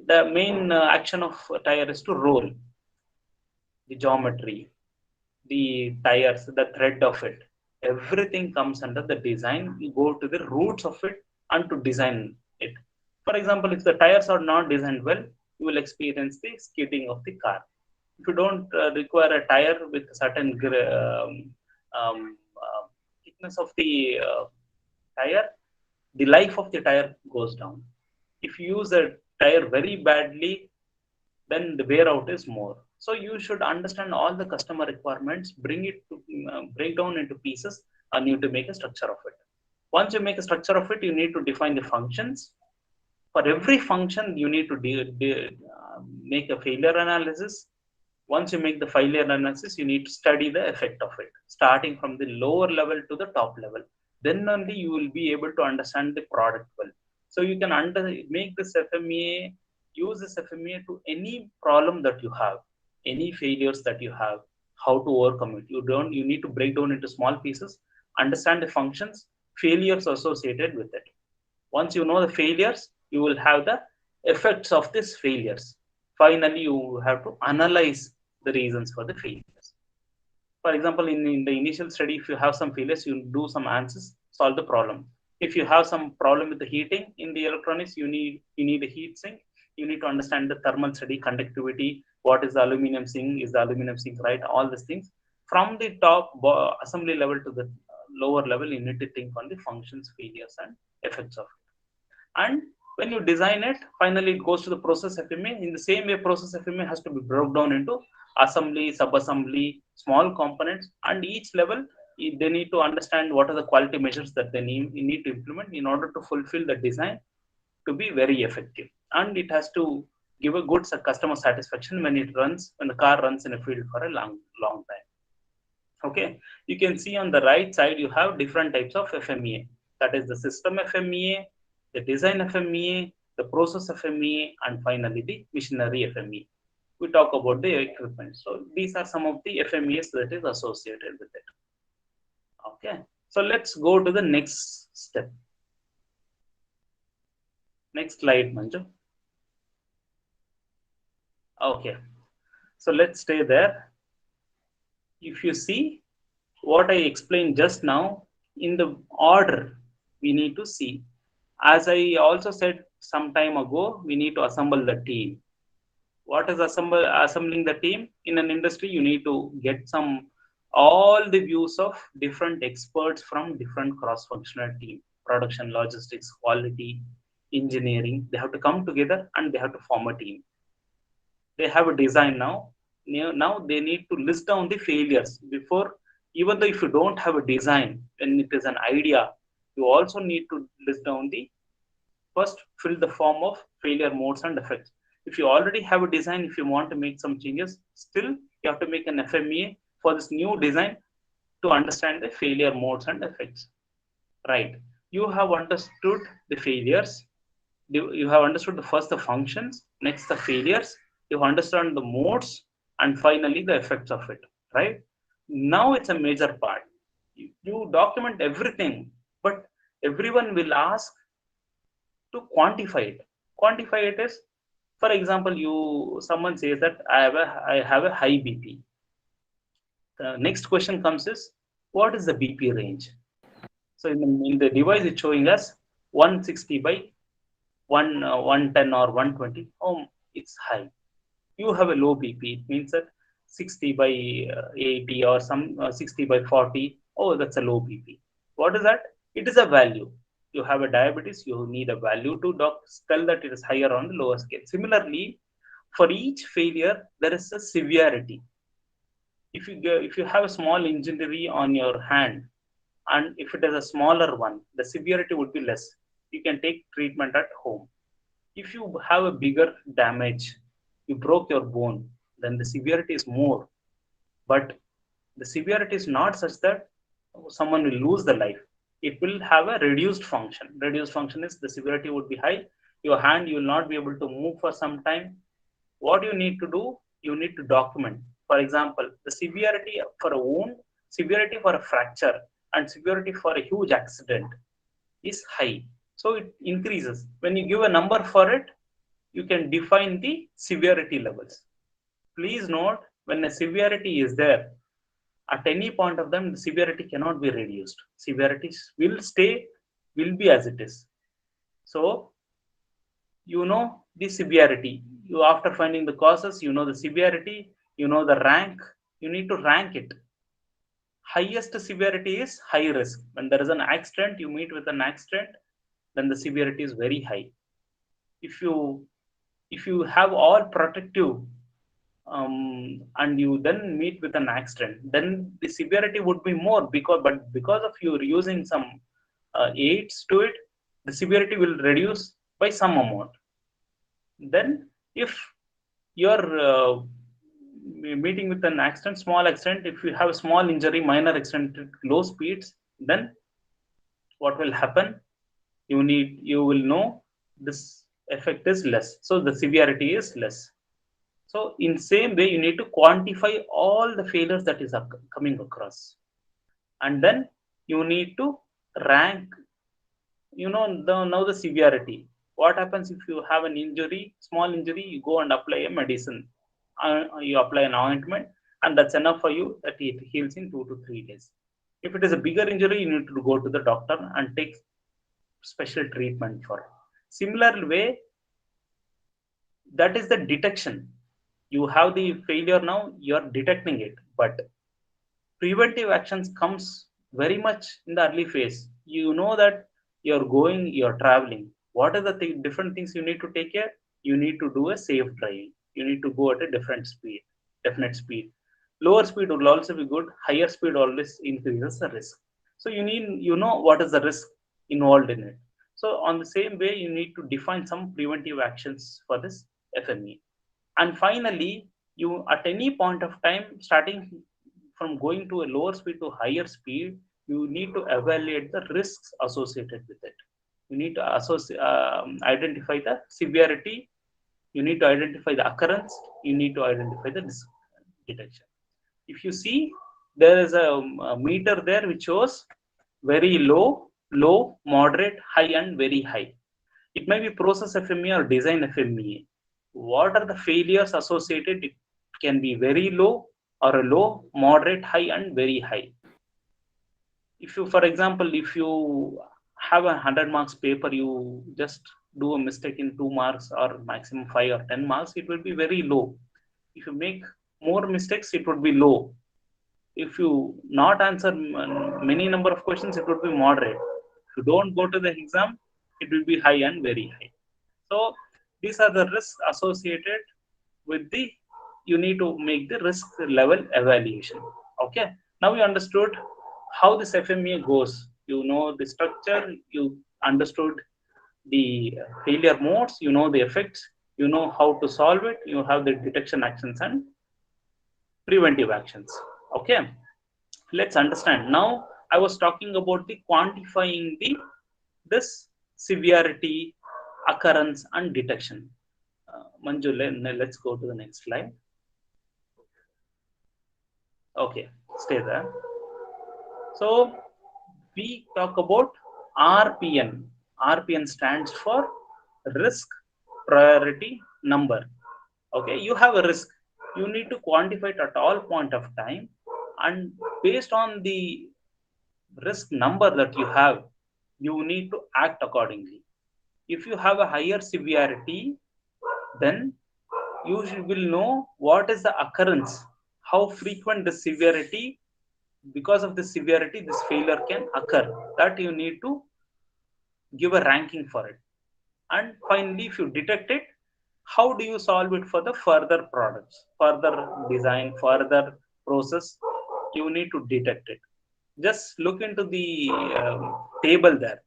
Speaker 2: The main action of a tire is to roll. The geometry, the tires, the thread of it, everything comes under the design. You go to the roots of it and to design it. For example, if the tires are not designed well, you will experience the skidding of the car. If you don't require a tire with a certain thickness of the tire, the life of the tire goes down. If you use a tire very badly, then the wear out is more. So you should understand all the customer requirements, bring it to break down into pieces, and you to make a structure of it. Once you make a structure of it, you need to define the functions. For every function, you need to make a failure analysis. Once you make the failure analysis, you need to study the effect of it, starting from the lower level to the top level. Then only you will be able to understand the product well. So you can make this FMEA, use this FMEA to any problem that you have, any failures that you have, how to overcome it. You need to break down into small pieces, understand the functions, failures associated with it. Once you know the failures, you will have the effects of these failures. Finally, you have to analyze the reasons for the failures. For example, in the initial study, if you have some failures, you do some answers, solve the problem. If you have some problem with the heating in the electronics, you need a heat sink. You need to understand the thermal study, conductivity, what is the aluminum sink, is the aluminum sink right, all these things. From the top assembly level to the lower level, you need to think on the functions, failures, and effects of it. And when you design it, finally it goes to the process FMEA. In the same way, process FMEA has to be broken down into assembly, sub-assembly, small components, and each level they need to understand what are the quality measures that they need to implement in order to fulfill the design to be very effective. And it has to give a good customer satisfaction when the car runs in a field for a long time. Okay, you can see on the right side you have different types of FMEA. That is the system FMEA, the design FMEA, the process FMEA, and finally the machinery FMEA. We talk about the equipment. So these are some of the FMEAs that is associated with it. Okay, so let's go to the next step. Next slide, Manju. Okay, so let's stay there. If you see what I explained just now, in the order we need to see. As I also said some time ago, we need to assemble the team. What is assembling the team? In an industry, you need to get all the views of different experts from different cross-functional team, production, logistics, quality, engineering. They have to come together and they have to form a team. They have a design now. Now they need to list down the failures before. Even though if you don't have a design, when it is an idea, you also need to list down first fill the form of failure modes and effects. If you already have a design, if you want to make some changes, still you have to make an FMEA for this new design to understand the failure modes and effects. Right. You have understood the failures. You have understood the functions, next the failures. You understand the modes, and finally the effects of it. Right. Now it's a major part. You document everything, but everyone will ask to quantify it. Quantify it is, for example, someone says that I have a high BP. The next question comes is, what is the BP range? So in the device it's showing us 160 by 110 or 120, oh, it's high. You have a low BP, it means that 60 by 80 or some 60 by 40, oh, that's a low BP. What is that? It is a value. You have a diabetes, you need a value to tell that it is higher on the lower scale. Similarly, for each failure, there is a severity. If you have a small injury on your hand, and if it is a smaller one, the severity would be less. You can take treatment at home. If you have a bigger damage, you broke your bone, then the severity is more. But the severity is not such that someone will lose the life. It will have a reduced function. Reduced function is the severity would be high. Your hand, you will not be able to move for some time. What you need to do, you need to document. For example, the severity for a wound, severity for a fracture, and severity for a huge accident is high. So it increases. When you give a number for it, you can define the severity levels. Please note, when a severity is there, at any point of them, the severity cannot be reduced. Severities will be as it is. So, you know the severity. You, after finding the causes, you know the severity, you know the rank, you need to rank it. Highest severity is high risk. When there is an accident, you meet with an accident, then the severity is very high. If you have all protective and you then meet with an accident, then the severity would be more, because of you using some aids to it, the severity will reduce by some amount. Then if you're meeting with an accident, small accident, if you have a small injury, minor accident at low speeds, then what will happen? You will know this effect is less, so the severity is less. So in same way, you need to quantify all the failures that is coming across, and then you need to rank. Now the severity. What happens if you have an injury, small injury? You go and apply a medicine. You apply an ointment, and that's enough for you. That it heals in 2 to 3 days. If it is a bigger injury, you need to go to the doctor and take special treatment for it. Similar way, that is the detection. You have the failure now, you're detecting it, but preventive actions comes very much in the early phase. You know that you're traveling. What are the different things you need to take care? You need to do a safe driving. You need to go at a definite speed. Lower speed will also be good. Higher speed always increases the risk. So you know what is the risk involved in it. So on the same way, you need to define some preventive actions for this FME. And finally, you at any point of time, starting from going to a lower speed to higher speed, you need to evaluate the risks associated with it. You need to identify the severity, you need to identify the occurrence, you need to identify the detection. If you see, there is a meter there which shows very low, moderate, high, and very high. It may be process FMEA or design FMEA. What are the failures associated? It can be very low or a low, moderate, high, and very high. If you, for example, if you have a 100 marks paper, you just do a mistake in 2 marks or maximum 5 or 10 marks, it will be very low. If you make more mistakes, it would be low. If you not answer many number of questions, it would be moderate. If you don't go to the exam, it will be high and very high. So these are the risks associated with you need to make the risk level evaluation. Okay, now you understood how this FMEA goes. You know the structure, you understood the failure modes, you know the effects, you know how to solve it, you have the detection actions and preventive actions. Okay, let's understand. Now I was talking about the quantifying this severity, occurrence, and detection. Manju, let's go to the next slide. Okay, stay there. So we talk about RPN. RPN stands for risk priority number. Okay, you have a risk. You need to quantify it at all point of time, and based on the risk number that you have, you need to act accordingly. If you have a higher severity, then you will know what is the occurrence, how frequent the severity, because of the severity this failure can occur, that you need to give a ranking for it. And finally, if you detect it, how do you solve it for the further products, further design, further process? You need to detect it. Just look into the table there.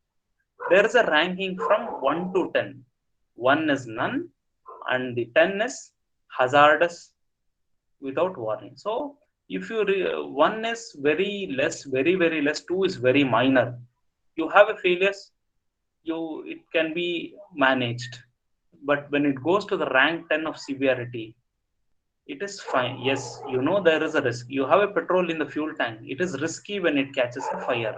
Speaker 2: There is a ranking from 1 to 10. 1 is none, and the 10 is hazardous without warning. So if you 1 is very less, very very less, 2 is very minor, you have a failures, it can be managed. But when it goes to the rank 10 of severity, it is fine. Yes, you know there is a risk. You have a petrol in the fuel tank. It is risky when it catches a fire.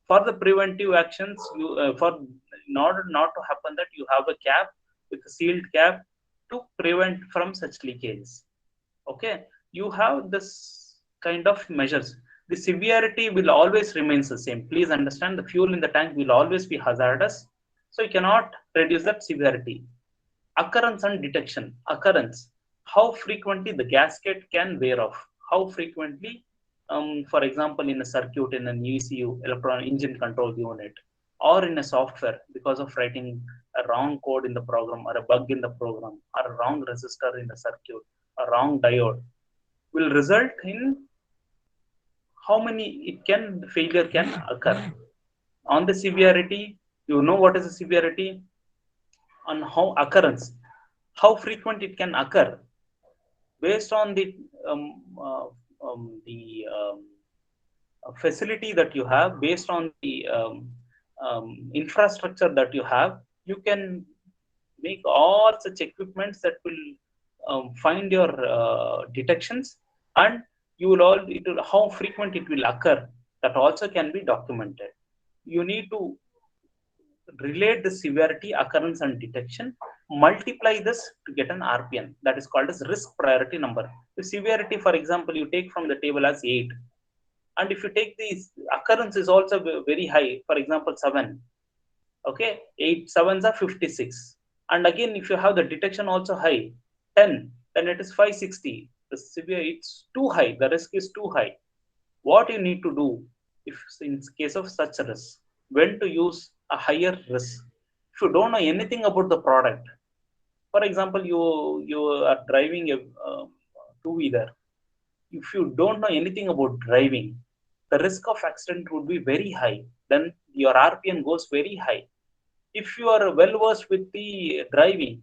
Speaker 2: For the preventive actions, in order not to happen that, you have a cap with a sealed cap to prevent from such leakages. Okay, you have this kind of measures. The severity will always remains the same. Please understand, the fuel in the tank will always be hazardous, so you cannot reduce that severity. Occurrence and detection. Occurrence, how frequently the gasket can wear off, how frequently, for example, in a circuit, in an ECU, electronic engine control unit, or in a software, because of writing a wrong code in the program, or a bug in the program, or a wrong resistor in the circuit, a wrong diode, will result in how many failure can occur. On the severity, you know what is the severity. On how occurrence, how frequent it can occur, based on the facility that you have, based on the infrastructure that you have. You can make all such equipments that will find your detections, and how frequent it will occur, that also can be documented. You need to relate the severity, occurrence, and detection, multiply this to get an RPN, that is called as risk priority number. The severity, for example, you take from the table as 8, and if you take these, occurrence is also very high, for example 7. Okay, 8 sevens are 56, and again if you have the detection also high, 10, then it is 560. The severe, it's too high, the risk is too high. What you need to do, if in case of such a risk, when to use a higher risk. If you don't know anything about the product, for example, you are driving a two-wheeler. If you don't know anything about driving, the risk of accident would be very high. Then your RPN goes very high. If you are well versed with the driving,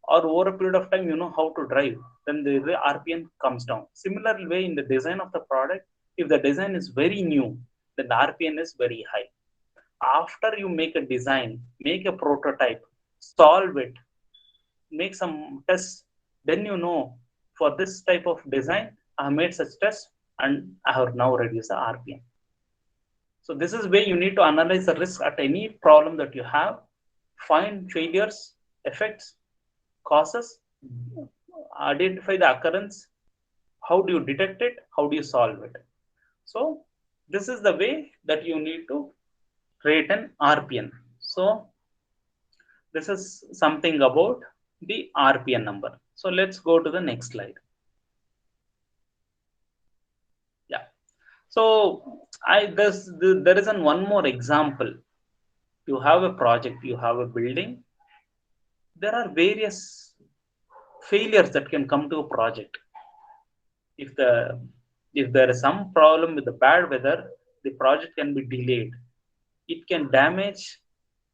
Speaker 2: or over a period of time you know how to drive, then the RPN comes down. Similar way in the design of the product, if the design is very new, then the RPN is very high. After you make a design, make a prototype, solve it, make some tests, then you know, for this type of design, I have made such tests and I have now reduced the RPM. So this is where you need to analyze the risk at any problem that you have, find failures, effects, causes, identify the occurrence, how do you detect it, how do you solve it. So this is the way that you need to create an RPN. So this is something about the RPN number. So let's go to the next slide. Yeah. So there is one more example. You have a project, you have a building. There are various failures that can come to a project. If there is some problem with the bad weather, the project can be delayed. It can damage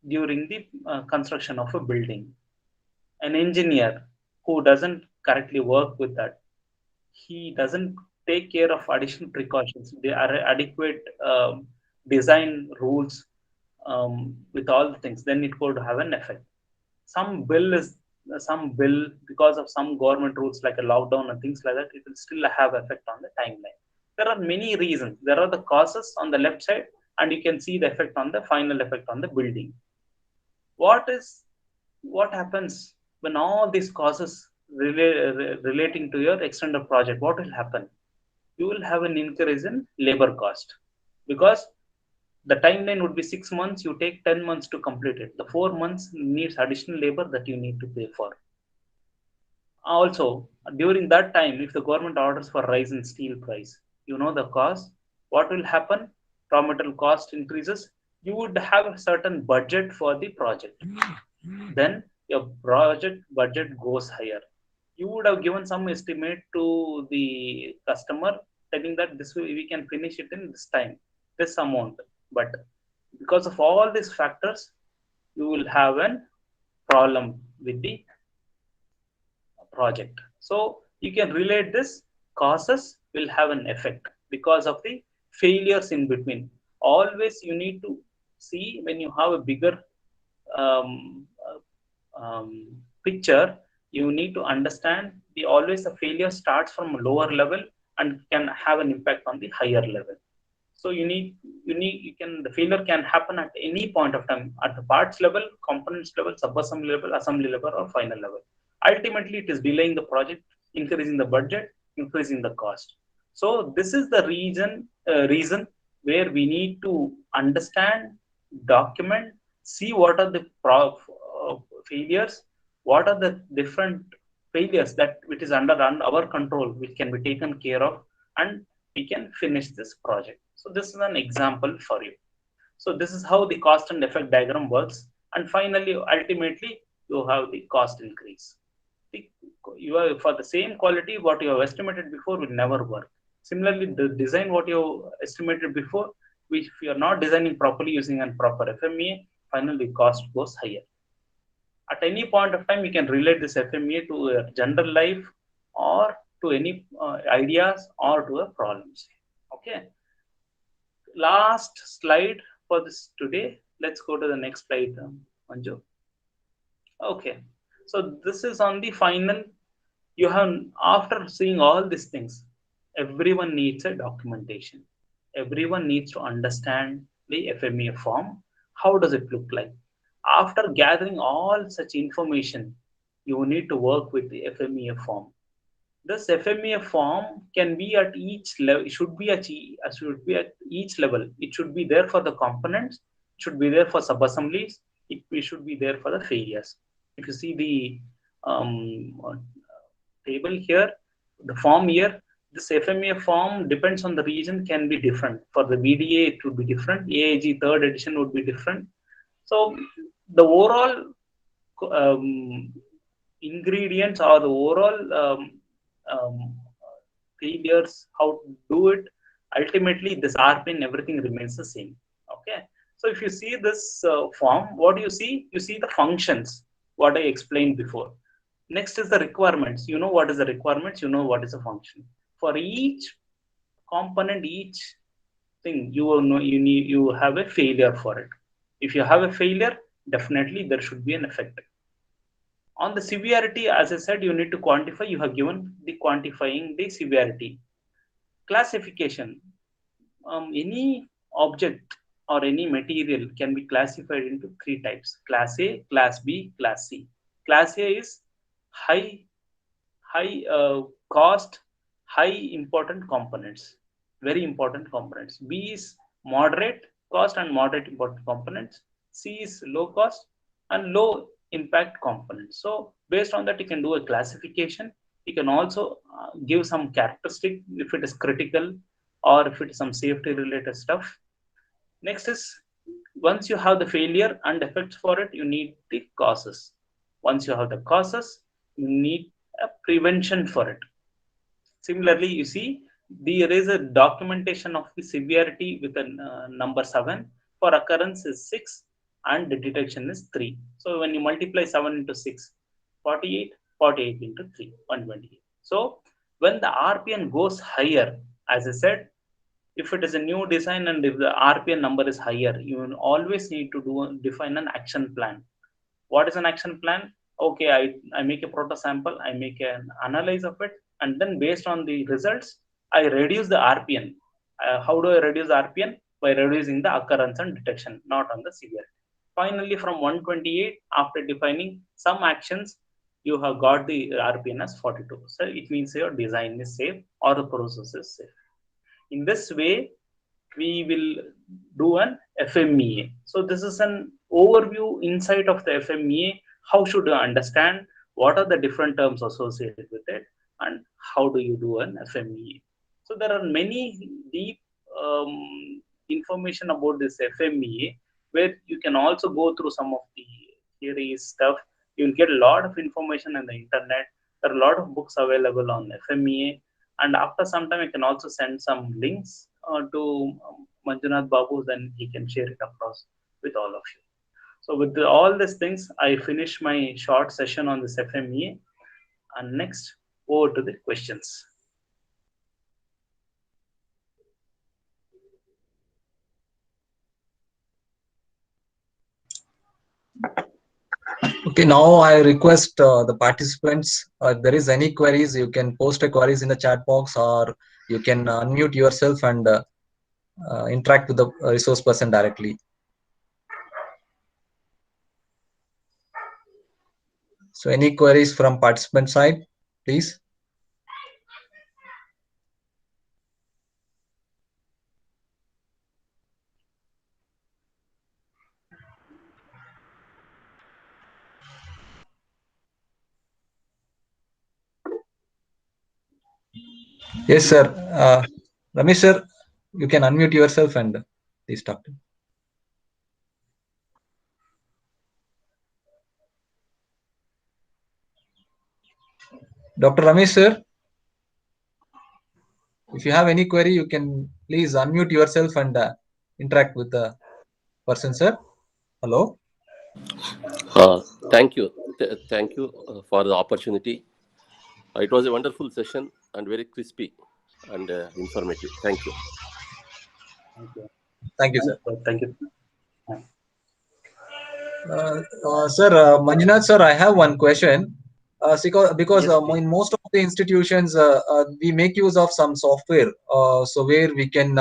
Speaker 2: during the construction of a building. An engineer who doesn't correctly work with that, he doesn't take care of additional precautions, there are adequate design rules, with all the things, then it could have an effect. Some bill, because of some government rules like a lockdown and things like that, it will still have effect on the timeline. There are many reasons. There are the causes on the left side, and you can see the effect on the final effect on the building. What happens when all these causes relating to your extended project? What will happen? You will have an increase in labor cost, because The timeline would be 6 months. You take 10 months to complete it. The 4 months needs additional labor that you need to pay for. Also, during that time, if the government orders for rise in steel price, you know the cost. What will happen? Raw material cost increases. You would have a certain budget for the project. Then your project budget goes higher. You would have given some estimate to the customer telling that this way we can finish it in this time, this amount. But because of all these factors, you will have a problem with the project. So you can relate this causes will have an effect because of the failures in between. Always you need to see when you have a bigger um, picture, you need to understand the always the failure starts from a lower level and can have an impact on the higher level. So you can, the failure can happen at any point of time, at the parts level, components level, sub-assembly level, assembly level, or final level. Ultimately, it is delaying the project, increasing the budget, increasing the cost. So this is the reason where we need to understand, document, see what are the failures, what are the different failures that which is under our control, which can be taken care of, and we can finish this project. So this is an example for you. So this is how the cost and effect diagram works. And finally, ultimately, you have the cost increase. You are, for the same quality, what you have estimated before will never work. Similarly, the design what you estimated before, which if you are not designing properly using a proper FMEA, finally cost goes higher. At any point of time, you can relate this FMEA to a general life or to any ideas or to a problems. Okay. Last slide for this today. Let's go to the next slide, Manju. Okay. So this is on the final. You have, after seeing all these things, everyone needs a documentation. Everyone needs to understand the FMEA form. How does it look like? After gathering all such information, you need to work with the FMEA form. This FMEA form can be at each level, should be at each level. It should be there for the components, it should be there for sub-assemblies, it should be there for the failures. If you see the table here, the form here, this FMEA form depends on the region, can be different. For the BDA, it would be different. AIG third edition would be different. So the overall ingredients or the overall failures, how to do it, ultimately this RPN, everything remains the same. Okay. So if you see this form, what do you see? You see the functions, what I explained before. Next is the requirements. You know what is the requirements, you know what is the function. For each component, each thing, you will know, you have a failure for it. If you have a failure, definitely there should be an effect. On the severity, as I said, you need to quantify. You have given the quantifying the severity. Classification. Any object or any material can be classified into three types: class A, class B, class C. Class A is high cost, high important components, very important components. B is moderate cost and moderate important components. C is low cost and low impact components. So based on that, you can do a classification. You can also give some characteristic if it is critical or if it is some safety related stuff. Next is, once you have the failure and effects for it, you need the causes. Once you have the causes, you need a prevention for it. Similarly, you see, there is a documentation of the severity with a number 7. For occurrence is 6 and the detection is 3. So when you multiply 7 into 6, 48, 48 into 3, 128. So when the RPN goes higher, as I said, if it is a new design and if the RPN number is higher, you will always need to define an action plan. What is an action plan? Okay, I make a proto sample, I make an analysis of it, and then based on the results, I reduce the RPN. How do I reduce RPN? By reducing the occurrence and detection, not on the severity. Finally, from 128, after defining some actions, you have got the RPN as 42. So it means your design is safe or the process is safe. In this way, we will do an FMEA. So this is an overview insight of the FMEA. How should you understand? What are the different terms associated with it, and how do you do an FMEA? So there are many deep information about this FMEA, where you can also go through some of the theories stuff. You will get a lot of information on the internet. There are a lot of books available on FMEA, and after some time, I can also send some links to Manjunath Babu, then he can share it across with all of you. So with all these things, I finish my short session on this FMEA, and next over to the questions.
Speaker 1: Okay, now I request the participants, if there is any queries, you can post a queries in the chat box, or you can unmute yourself and interact with the resource person directly. So any queries from participant side, please? Yes, sir. Ramesh, sir, you can unmute yourself and please talk to me. Dr. Ramesh, sir, if you have any query, you can please unmute yourself and interact with the person, sir. Hello.
Speaker 5: Thank you. Thank you for the opportunity. It was a wonderful session and very crispy and informative. Thank you.
Speaker 2: Thank you.
Speaker 1: Thank you, sir.
Speaker 2: Thank you.
Speaker 1: Sir, Manjunath, sir, I have one question. Because
Speaker 2: Yes,
Speaker 1: in most of the institutions, we make use of some software, so where we can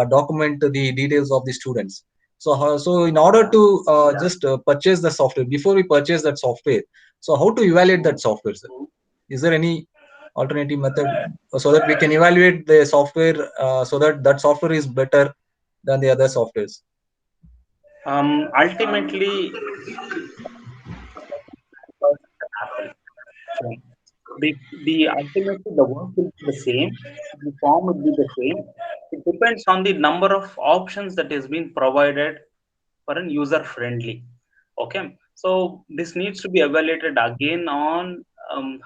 Speaker 1: document the details of the students. So in order to just purchase the software, before we purchase that software, so how to evaluate that software, sir? Is there any alternative method so that we can evaluate the software, so that that software is better than the other softwares?
Speaker 2: Ultimately, the ultimately the work will be the same, the form will be the same. It depends on the number of options that is being provided for an user friendly. Okay, so this needs to be evaluated again on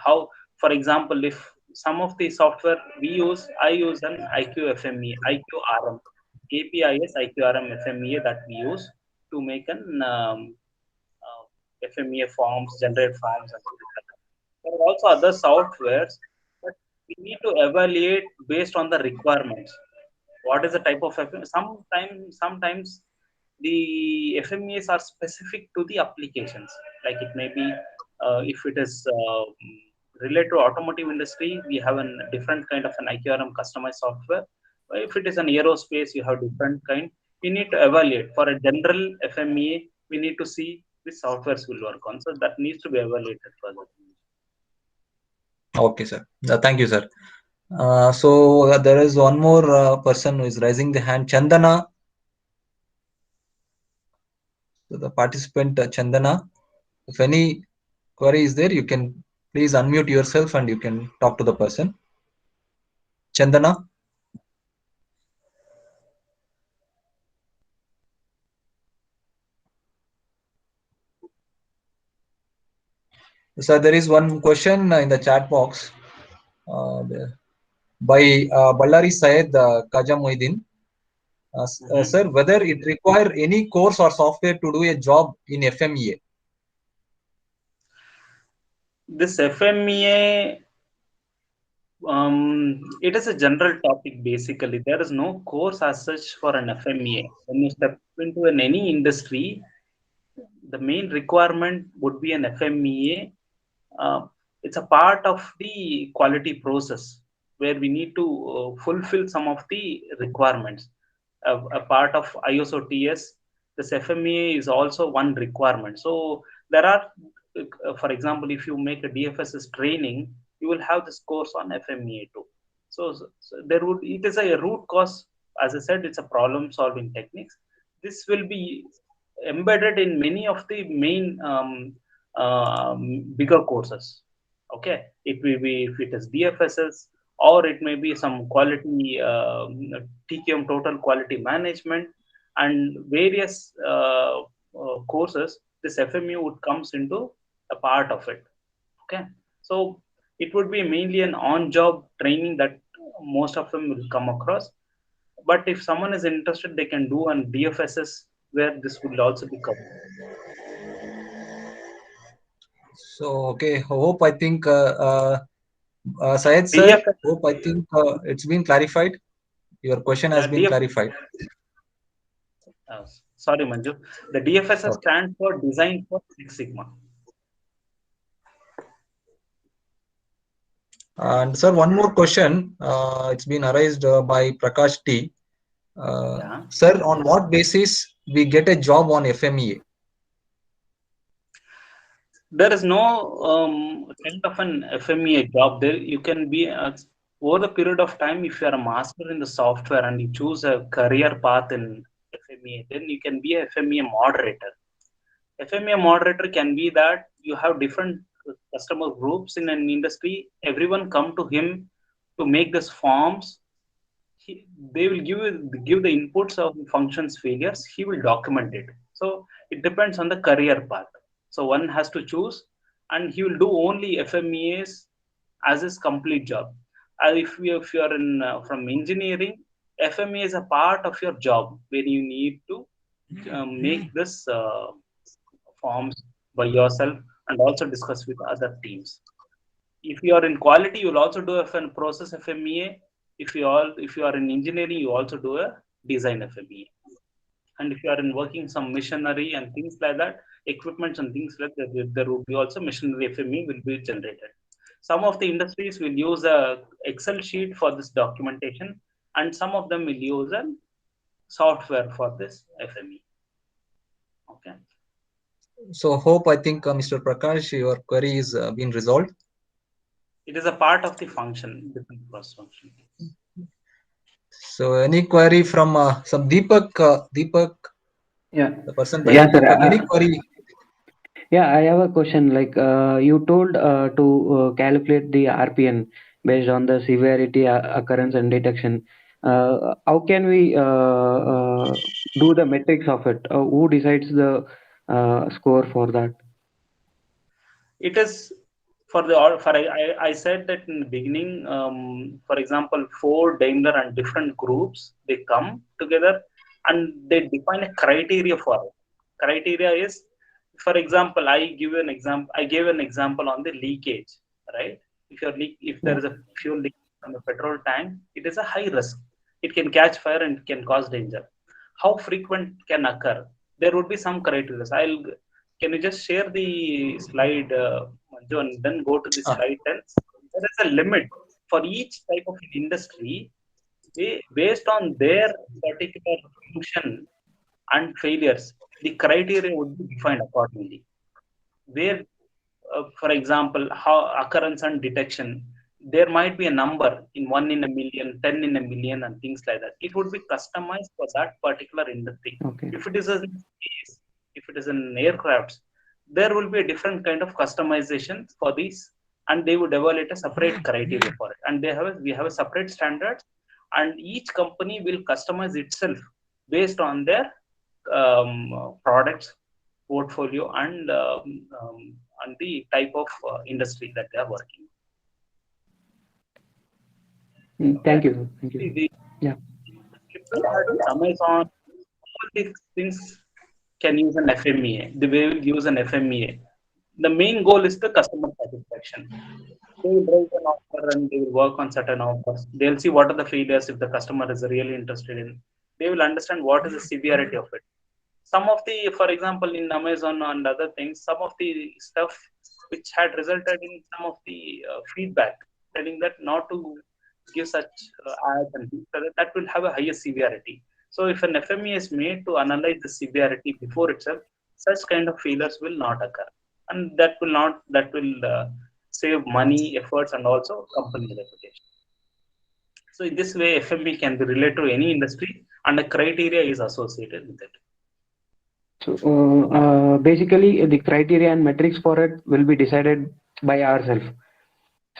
Speaker 2: how, for example, if some of the software we use, I use an IQFME, IQRM, APIS, IQRM, FMEA that we use to make an FMEA forms, generate forms, and things like that. There are also other softwares, but we need to evaluate based on the requirements. What is the type of FMEA? Sometimes the FMEAs are specific to the applications. Like it may be, if it is related to automotive industry, we have a different kind of an IQRM customized software. If it is an aerospace, you have different kind. We need to evaluate. For a general FMEA, we need to see which softwares will work on. So that needs to be evaluated further.
Speaker 1: Okay, sir. Thank you, sir. There is one more person who is raising the hand, Chandana. So the participant Chandana, if any query is there, you can please unmute yourself and you can talk to the person. Chandana. So there is one question in the chat box by Ballari Syed Kaja Muhyiddin. Sir, whether it require any course or software to do a job in FMEA?
Speaker 2: This FMEA, it is a general topic basically. There is no course as such for an FMEA. When you step into any industry, the main requirement would be an FMEA. It's a part of the quality process where we need to fulfill some of the requirements. A part of ISO TS, this FMEA is also one requirement. So there are, for example, if you make a DFSS training, you will have this course on FMEA too. So there would, it is a root cause. As I said, it's a problem solving techniques. this will be embedded in many of the main bigger courses. Okay, it will be if it is DFSS, or it may be some quality TQM, total quality management, and various courses. This FMU would comes into a part of it. Okay, so it would be mainly an on-job training that most of them will come across. But if someone is interested, they can do an DFSS where this will also be covered.
Speaker 1: So, okay, I think, Syed sir,
Speaker 2: DFS,
Speaker 1: I think it's been clarified. Your question has been clarified.
Speaker 2: Sorry, Manju. The DFSS
Speaker 1: Okay.
Speaker 2: stands for Design for Six Sigma.
Speaker 1: And sir, one more question. It's been raised by Prakash T.
Speaker 2: Yeah.
Speaker 1: Sir, on what basis we get a job on FMEA?
Speaker 2: There is no kind of an FMEA job. There you can be over the period of time. If you are a master in the software and you choose a career path in FMEA, then you can be a FMEA moderator. FMEA moderator can be that you have different customer groups in an industry. Everyone come to him to make these forms. They will give the inputs of functions failures. He will document it. So it depends on the career path. So one has to choose, and he will do only FMEAs as his complete job. If you are in from engineering, FMEA is a part of your job where you need to make this forms by yourself and also discuss with other teams. If you are in quality, you will also do a process FMEA. If you are in engineering, you also do a design FMEA. And if you are in working some machinery and things like that, equipments and things like that, there will be also machinery FMEA will be generated. Some of the industries will use a Excel sheet for this documentation, and some of them will use a software for this FMEA. Okay.
Speaker 1: So I think Mr. Prakash, your query is been resolved.
Speaker 2: It is a part of the function, different cross function.
Speaker 1: So any query from some Deepak? Deepak,
Speaker 6: Yeah.
Speaker 1: the person.
Speaker 6: Yeah, sir.
Speaker 1: Deepak, any query?
Speaker 6: Yeah, I have a question. Like you told to calculate the RPN based on the severity, occurrence, and detection. How can we do the metrics of it? Who decides the score for that?
Speaker 2: It is for I said that in the beginning. For example, Ford, Daimler, and different groups, they come together and they define a criteria for it. Criteria is, for example, I gave an example on the leakage, right? If there is a fuel leak from the petrol tank, it is a high risk. It can catch fire and can cause danger. How frequent can occur? There would be some criteria. Can you just share the slide, Manju, and then go to the slide 10? There is a limit for each type of industry. Based on their particular function and failures, the criteria would be defined accordingly. Where, for example, how occurrence and detection, there might be a number in 1 in a million, 10 in a million, and things like that. It would be customized for that particular industry.
Speaker 6: Okay.
Speaker 2: If it is in space, if it is in aircrafts, there will be a different kind of customization for these, and they would evaluate a separate criteria for it. And we have a separate standard, and each company will customize itself based on their products portfolio and the type of industry that they are working.
Speaker 6: Thank you. Thank you. Yeah.
Speaker 2: Amazon, all these things can use an FMEA. They will use an FMEA. The main goal is the customer satisfaction. They will write an offer and they will work on certain offers. They'll see what are the failures if the customer is really interested in. They will understand what is the severity of it. Some of the, for example, in Amazon and other things, some of the stuff which had resulted in some of the feedback telling that not to give such ads and things like that will have a higher severity. So if an FMEA is made to analyze the severity before itself, such kind of failures will not occur, and that will save money, efforts, and also company reputation. So in this way, FMEA can be related to any industry, and a criteria is associated with it.
Speaker 6: So basically, the criteria and metrics for it will be decided by ourselves.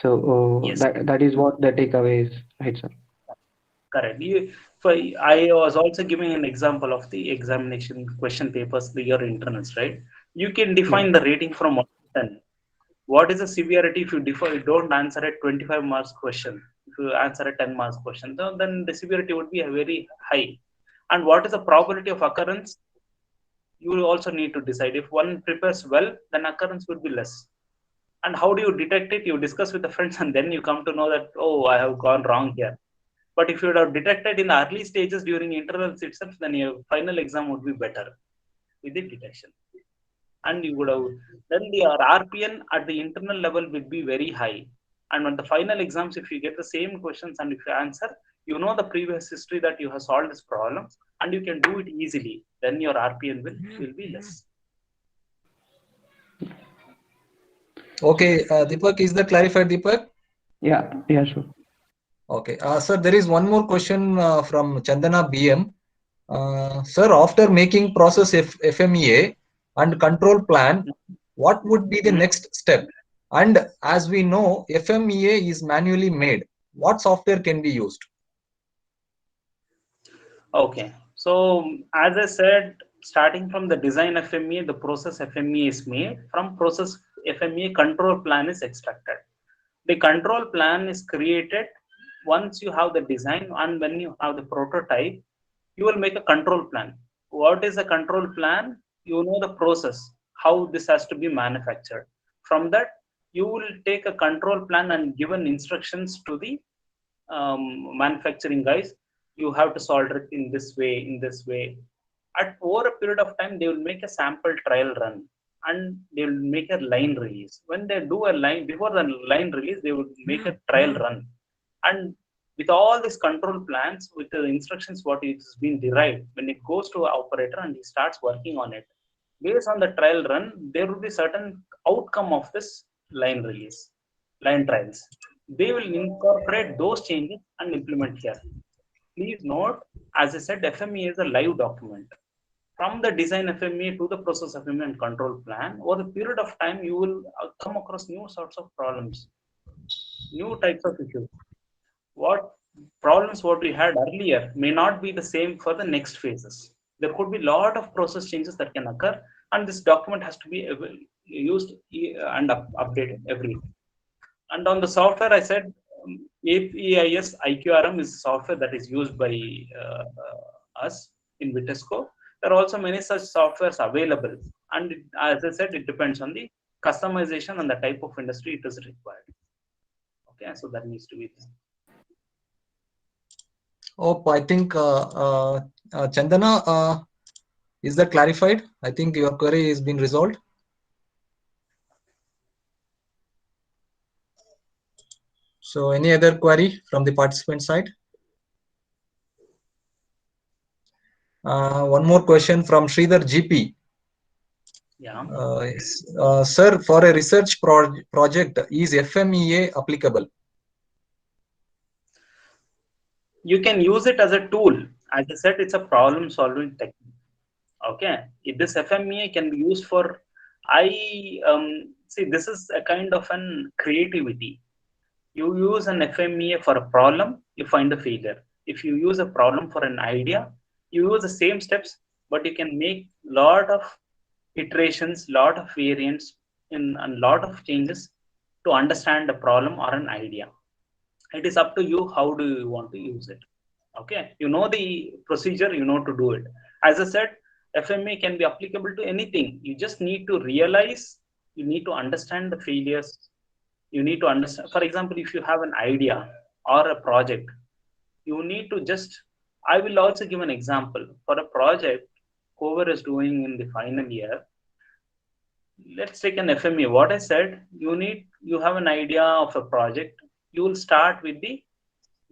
Speaker 6: So
Speaker 2: Yes.
Speaker 6: that is what the takeaway is, right, sir?
Speaker 2: Correct. I was also giving an example of the examination question papers, your internals, right? You can define the rating from 1 to 10. What is the severity if you don't answer a 25 marks question? If you answer a 10 marks question, then the severity would be a very high. And what is the probability of occurrence? You will also need to decide. If one prepares well, then occurrence would be less. And how do you detect it? You discuss with the friends, and then you come to know that, oh, I have gone wrong here. But if you would have detected in the early stages during internals itself, then your final exam would be better with the detection. And you would have, then your RPN at the internal level will be very high. And when the final exams, if you get the same questions and if you answer, you know the previous history that you have solved this problem and you can do it easily, then your RPN will be less.
Speaker 1: Okay, Deepak, is that clarified, Deepak?
Speaker 6: Yeah, sure.
Speaker 1: Okay, sir, there is one more question from Chandana BM. Sir, after making process FMEA and control plan, what would be the next step? And as we know, FMEA is manually made. What software can be used?
Speaker 2: Okay, so as I said, starting from the design FMEA, the process FMEA is made. From process FMEA, control plan is extracted. The control plan is created once you have the design, and when you have the prototype, you will make a control plan. What is a control plan? You know the process, how this has to be manufactured. From that, you will take a control plan and given instructions to the manufacturing guys. You have to solder it in this way. At over a period of time, they will make a sample trial run and they will make a line release. When they do a line, before the line release, they would make a trial run. And with all these control plans, with the instructions, what is being derived, when it goes to an operator and he starts working on it, based on the trial run, there will be certain outcome of this line release, line trials. They will incorporate those changes and implement here. Please note, as I said, FMEA is a live document. From the design FMEA to the process FMEA and control plan, over the period of time, you will come across new sorts of problems, new types of issues. What problems what we had earlier may not be the same for the next phases. There could be a lot of process changes that can occur, and this document has to be used and updated every day. And on the software, I said APIS IQRM is software that is used by us in Vitesco. There are also many such softwares available, and as I said, it depends on the customization and the type of industry it is required. Okay, so that needs to be there.
Speaker 1: Oh, I think Chandana, is that clarified? I think your query has been resolved. So any other query from the participant side? One more question from Sridhar GP.
Speaker 2: Yeah.
Speaker 1: Sir, for a research project, is FMEA applicable?
Speaker 2: You can use it as a tool. As I said, it's a problem solving technique. Okay, this FMEA can be used for, see, this is a kind of an creativity. You use an FMEA for a problem, you find the failure. If you use a problem for an idea, you use the same steps, but you can make lot of iterations, lot of variants, in a lot of changes to understand a problem or an idea. It is up to you how do you want to use it. Okay, you know the procedure, you know to do it. As I said, FMEA can be applicable to anything. You just need to realize, you need to understand the failures, you need to understand. For example, if you have an idea or a project, you need to just, I will also give an example for a project whoever is doing in the final year. Let's take an FMEA. What I said, you have an idea of a project, you will start with the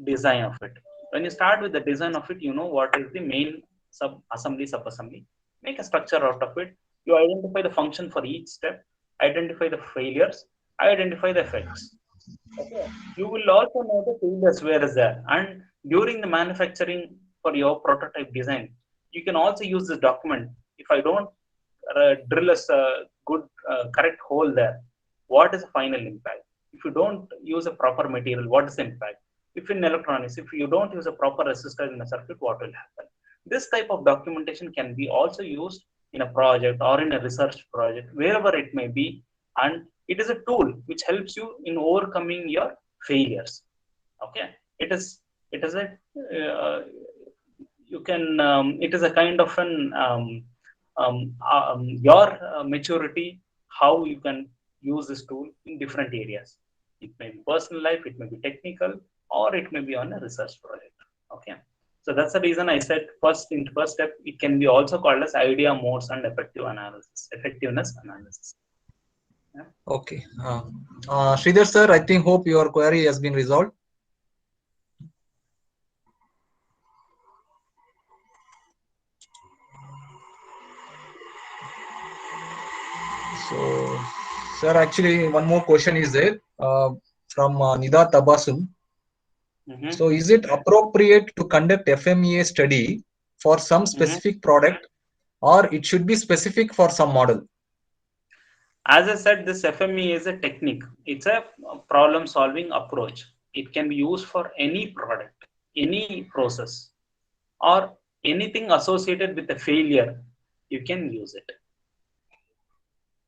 Speaker 2: design of it. When you start with the design of it, you know what is the main sub-assembly. Make a structure out of it. You identify the function for each step, identify the failures, identify the effects. Okay. You will also know the failures where is there. And during the manufacturing for your prototype design, you can also use this document. If I don't drill a good correct hole there, what is the final impact? If you don't use a proper material, what is the impact? If in electronics, if you don't use a proper resistor in a circuit, what will happen? This type of documentation can be also used in a project or in a research project, wherever it may be, and it is a tool which helps you in overcoming your failures. Okay, it is a you can it is a kind of an your maturity, how you can use this tool in different areas. It may be personal life, it may be technical, or it may be on a research project. Okay, so that's the reason I said first step, it can be also called as idea, modes, and effectiveness analysis. Yeah.
Speaker 1: Okay. Sridhar sir, I think hope your query has been resolved. So, sir, actually, one more question is there from Nida Tabasum. So, is it appropriate to conduct FMEA study for some specific product, or it should be specific for some model?
Speaker 2: As I said, this FMEA is a technique. It's a problem-solving approach. It can be used for any product, any process, or anything associated with a failure. You can use it.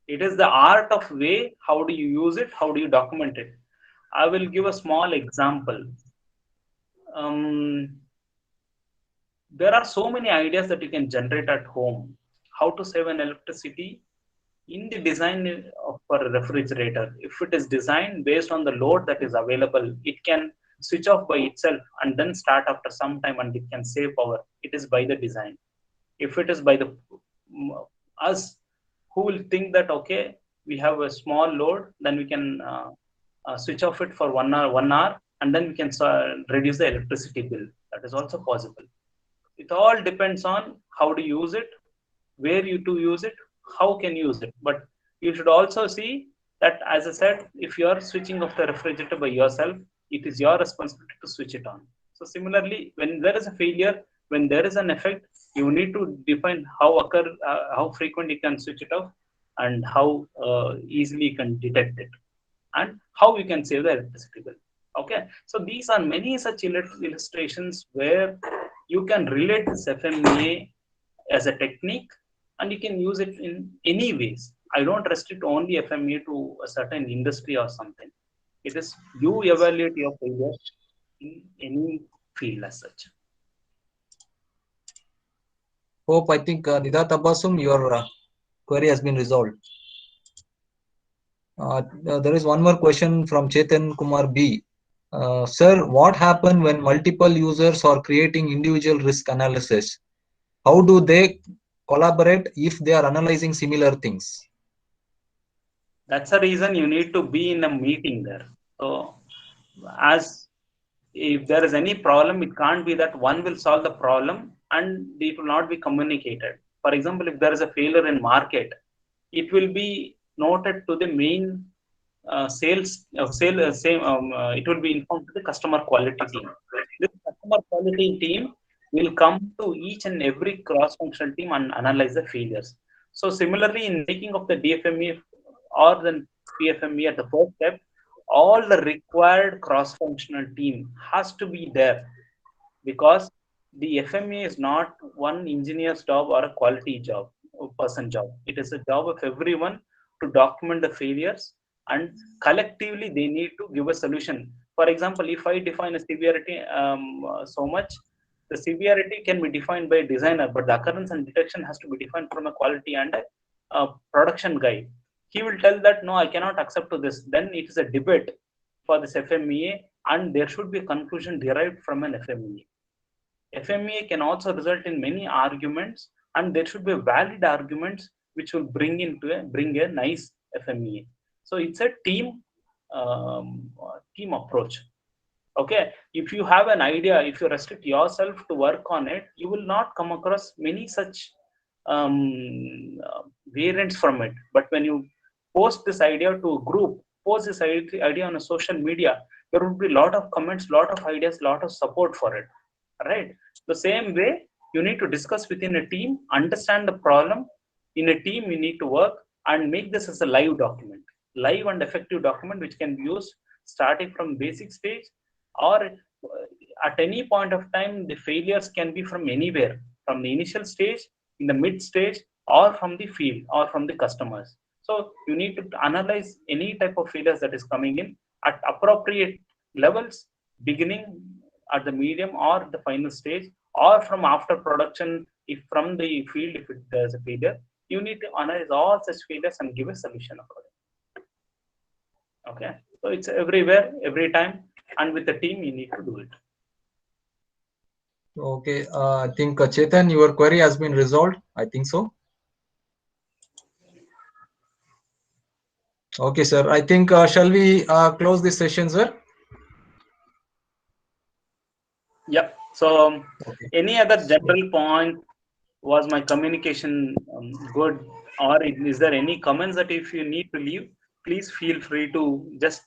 Speaker 2: It is the art of way, how do you use it, how do you document it. I will give a small example. There are so many ideas that you can generate at home. How to save an electricity in the design of a refrigerator. If it is designed based on the load that is available, it can switch off by itself and then start after some time, and it can save power. It is by the design. If it is by the us who will think that, okay, we have a small load, then we can switch off it for 1 hour, and then we can reduce the electricity bill. That is also possible. It all depends on how to use it, where you to use it, how can you use it. But you should also see that, as I said, if you are switching off the refrigerator by yourself, it is your responsibility to switch it on. So similarly, when there is a failure, when there is an effect, you need to define how frequent you can switch it off, and how easily you can detect it, and how you can save the electricity bill. Okay, so these are many such illustrations where you can relate this FMEA as a technique, and you can use it in any ways. I don't restrict only FMEA to a certain industry or something. It is you evaluate your failures in any field as such.
Speaker 1: Hope, I think, Nida Tabasum, your query has been resolved. There is one more question from Chetan Kumar B. Sir, what happens when multiple users are creating individual risk analysis? How do they collaborate if they are analyzing similar things?
Speaker 2: That's the reason you need to be in a meeting there. So, as if there is any problem, it can't be that one will solve the problem and it will not be communicated. For example, if there is a failure in market, it will be noted to the main it will be informed to the customer quality team. This customer quality team will come to each and every cross-functional team and analyze the failures. So similarly, in making of the DFME or the PFME at the first step, all the required cross-functional team has to be there, because the FME is not one engineer's job or a quality job, or person job. It is a job of everyone to document the failures, and collectively they need to give a solution. For example, if I define a severity so much, the severity can be defined by a designer, but the occurrence and detection has to be defined from a quality and a production guy. He will tell that, no, I cannot accept to this. Then it is a debate for this FMEA, and there should be a conclusion derived from an FMEA. FMEA can also result in many arguments, and there should be valid arguments which will bring a nice FMEA. So it's a team approach. Okay, if you have an idea, if you restrict yourself to work on it, you will not come across many such variants from it. But when you post this idea to a group, post this idea on a social media, there will be a lot of comments, lot of ideas, lot of support for it. Right? The same way, you need to discuss within a team, understand the problem, in a team, we need to work and make this as a live document, live and effective document, which can be used starting from basic stage, or at any point of time. The failures can be from anywhere, from the initial stage, in the mid stage, or from the field, or from the customers. So you need to analyze any type of failures that is coming in at appropriate levels, beginning, at the medium, or the final stage, or from after production. If from the field, if there's a failure, you need to analyze all such failures and give a solution accordingly. Okay, so it's everywhere, every time, and with the team, you need to do it.
Speaker 1: Okay, I think Chetan, your query has been resolved. I think so. Okay, sir. I think shall we close this session, sir?
Speaker 2: Yeah. So,
Speaker 1: Okay.
Speaker 2: any other general point? Was my communication good, or is there any comments that if you need to leave, please feel free to just.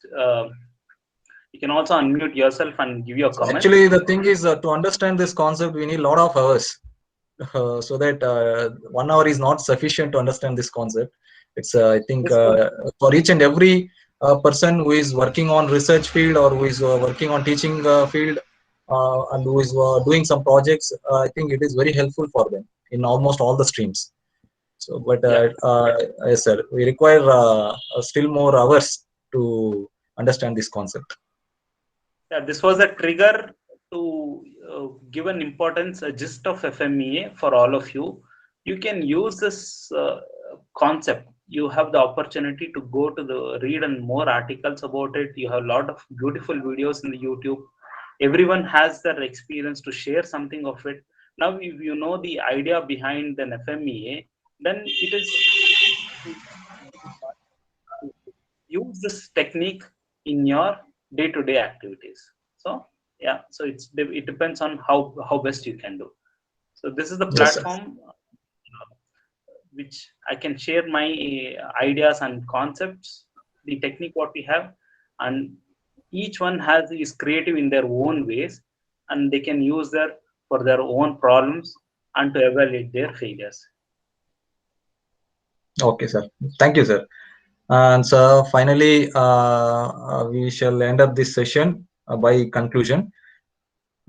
Speaker 2: You can also unmute yourself and give your comment.
Speaker 1: Actually, the thing is to understand this concept, we need a lot of hours. So that 1 hour is not sufficient to understand this concept. It's I think for each and every person who is working on research field, or who is working on teaching field, and who is doing some projects, I think it is very helpful for them in almost all the streams. So, but yes, sir, we require still more hours to understand this concept.
Speaker 2: Yeah, this was a trigger to give an importance, a gist of FMEA for all of you. You can use this concept. You have the opportunity to go to the read and more articles about it. You have a lot of beautiful videos in the YouTube. Everyone has their experience to share something of it. Now, if you know the idea behind an FMEA, then it is use this technique in your day-to-day activities. So yeah, so it depends on how best you can do. So this is the platform which I can share my ideas and concepts, the technique what we have, and each one is creative in their own ways, and they can use that for their own problems and to evaluate their failures.
Speaker 1: Okay, sir. Thank you, sir. And so finally, we shall end up this session by conclusion.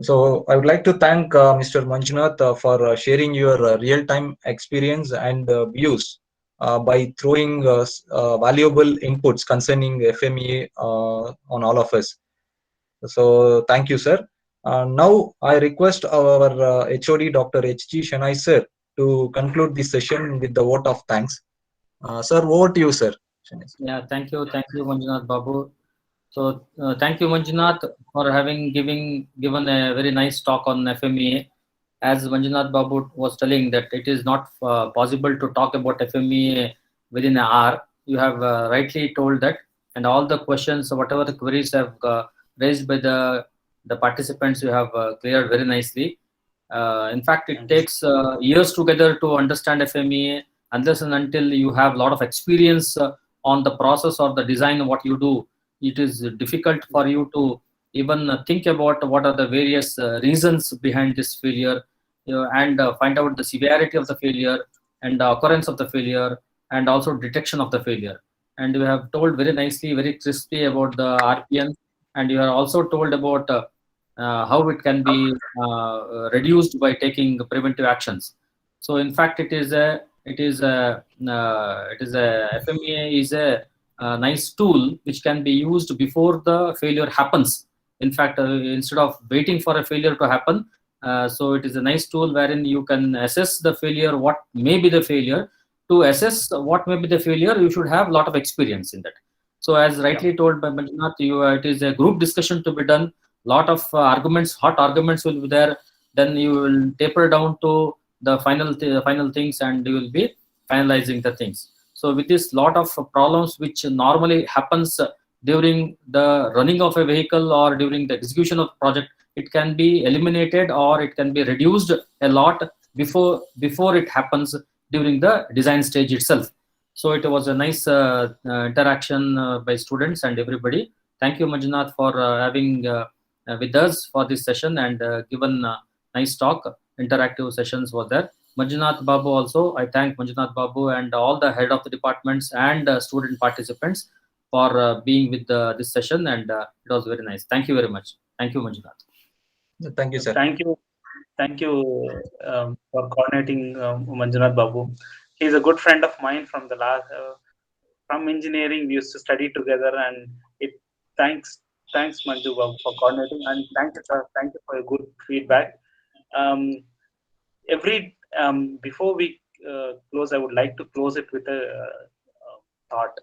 Speaker 1: So I would like to thank Mr. Manjunath for sharing your real-time experience and views by throwing valuable inputs concerning FMEA on all of us. So thank you, sir. Now I request our HOD, Dr. H.G. Shenoy, sir, to conclude this session with the vote of thanks. Sir, over to you, sir.
Speaker 4: Yeah, thank you, Manjunath Babu. So thank you, Manjunath, for having given a very nice talk on FMEA. As Manjunath Babu was telling that it is not possible to talk about FMEA within an hour. You have rightly told that, and all the questions, whatever the queries have raised by the participants, you have cleared very nicely. In fact, it takes years together to understand FMEA, unless and until you have a lot of experience on the process or the design of what you do. It is difficult for you to even think about what are the various reasons behind this failure, and find out the severity of the failure and the occurrence of the failure, and also detection of the failure. And you have told very nicely, very crisply about the RPN, and you have also told about how it can be reduced by taking preventive actions. So in fact, FMEA is a nice tool which can be used before the failure happens. In fact, instead of waiting for a failure to happen, so it is a nice tool wherein you can assess the failure, what may be the failure. To assess what may be the failure, you should have a lot of experience in that. So as rightly told by Manjunath, it is a group discussion to be done. Lot of hot arguments will be there. Then you will taper down to the final things, and you will be finalizing the things. So with this lot of problems which normally happens during the running of a vehicle or during the execution of the project, it can be eliminated or it can be reduced a lot before it happens during the design stage itself. So it was a nice interaction by students and everybody. Thank you, Manjunath, for having with us for this session and given nice talk. Interactive sessions were there. Manjunath Babu also. I thank Manjunath Babu and all the head of the departments and student participants for being with this session, and it was very nice. Thank you very much. Thank you, Manjunath.
Speaker 1: Thank you, sir.
Speaker 2: Thank you for coordinating Manjunath Babu. He's a good friend of mine from the last from engineering. We used to study together, and it thanks Manju Babu for coordinating, and thank you, sir. Thank you for your good feedback. Before we close, I would like to close it with a thought.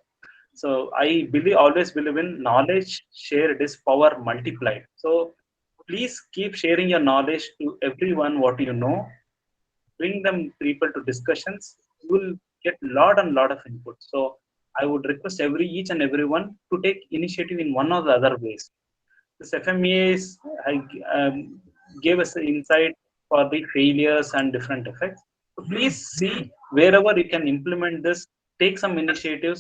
Speaker 2: So I always believe in knowledge shared is power multiplied. So please keep sharing your knowledge to everyone what you know. Bring them people to discussions. You will get lot and lot of input. So I would request each and everyone to take initiative in one or the other ways. This FMEA gave us the insight for the failures and different effects. So please see wherever you can implement this, take some initiatives,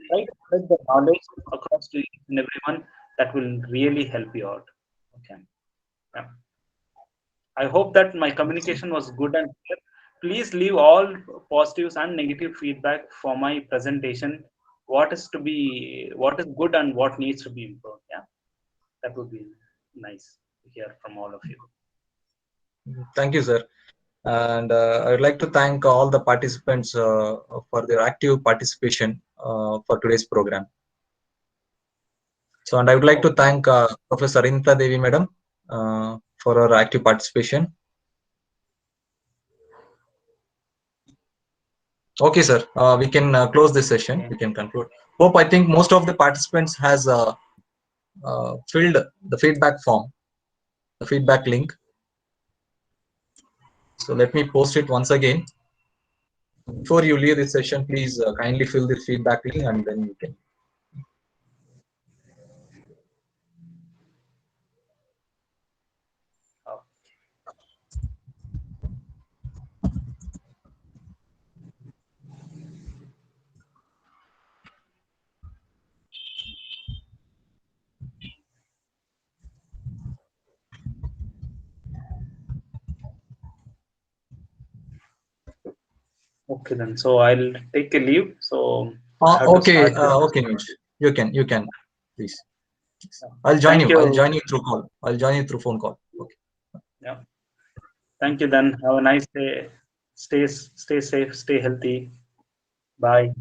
Speaker 2: try to spread the knowledge across to each and everyone. That will really help you out. Okay. Yeah. I hope that my communication was good and clear. Please leave all positives and negative feedback for my presentation. What is good and what needs to be improved. Yeah, that would be nice to hear from all of you.
Speaker 1: Thank you, sir. And I would like to thank all the participants for their active participation for today's program. So, and I would like to thank Professor Inta Devi, madam, for her active participation. Okay, sir. We can close this session. We can conclude. I think most of the participants has filled the feedback form, the feedback link. So let me post it once again. Before you leave this session, please kindly fill this feedback link, and then you can.
Speaker 2: Okay then. So I'll take a leave. So
Speaker 1: Okay, okay, you can, please. I'll join you. I'll join you through call. I'll join you through phone call. Okay.
Speaker 2: Yeah. Thank you then. Have a nice day. Stay safe. Stay healthy. Bye.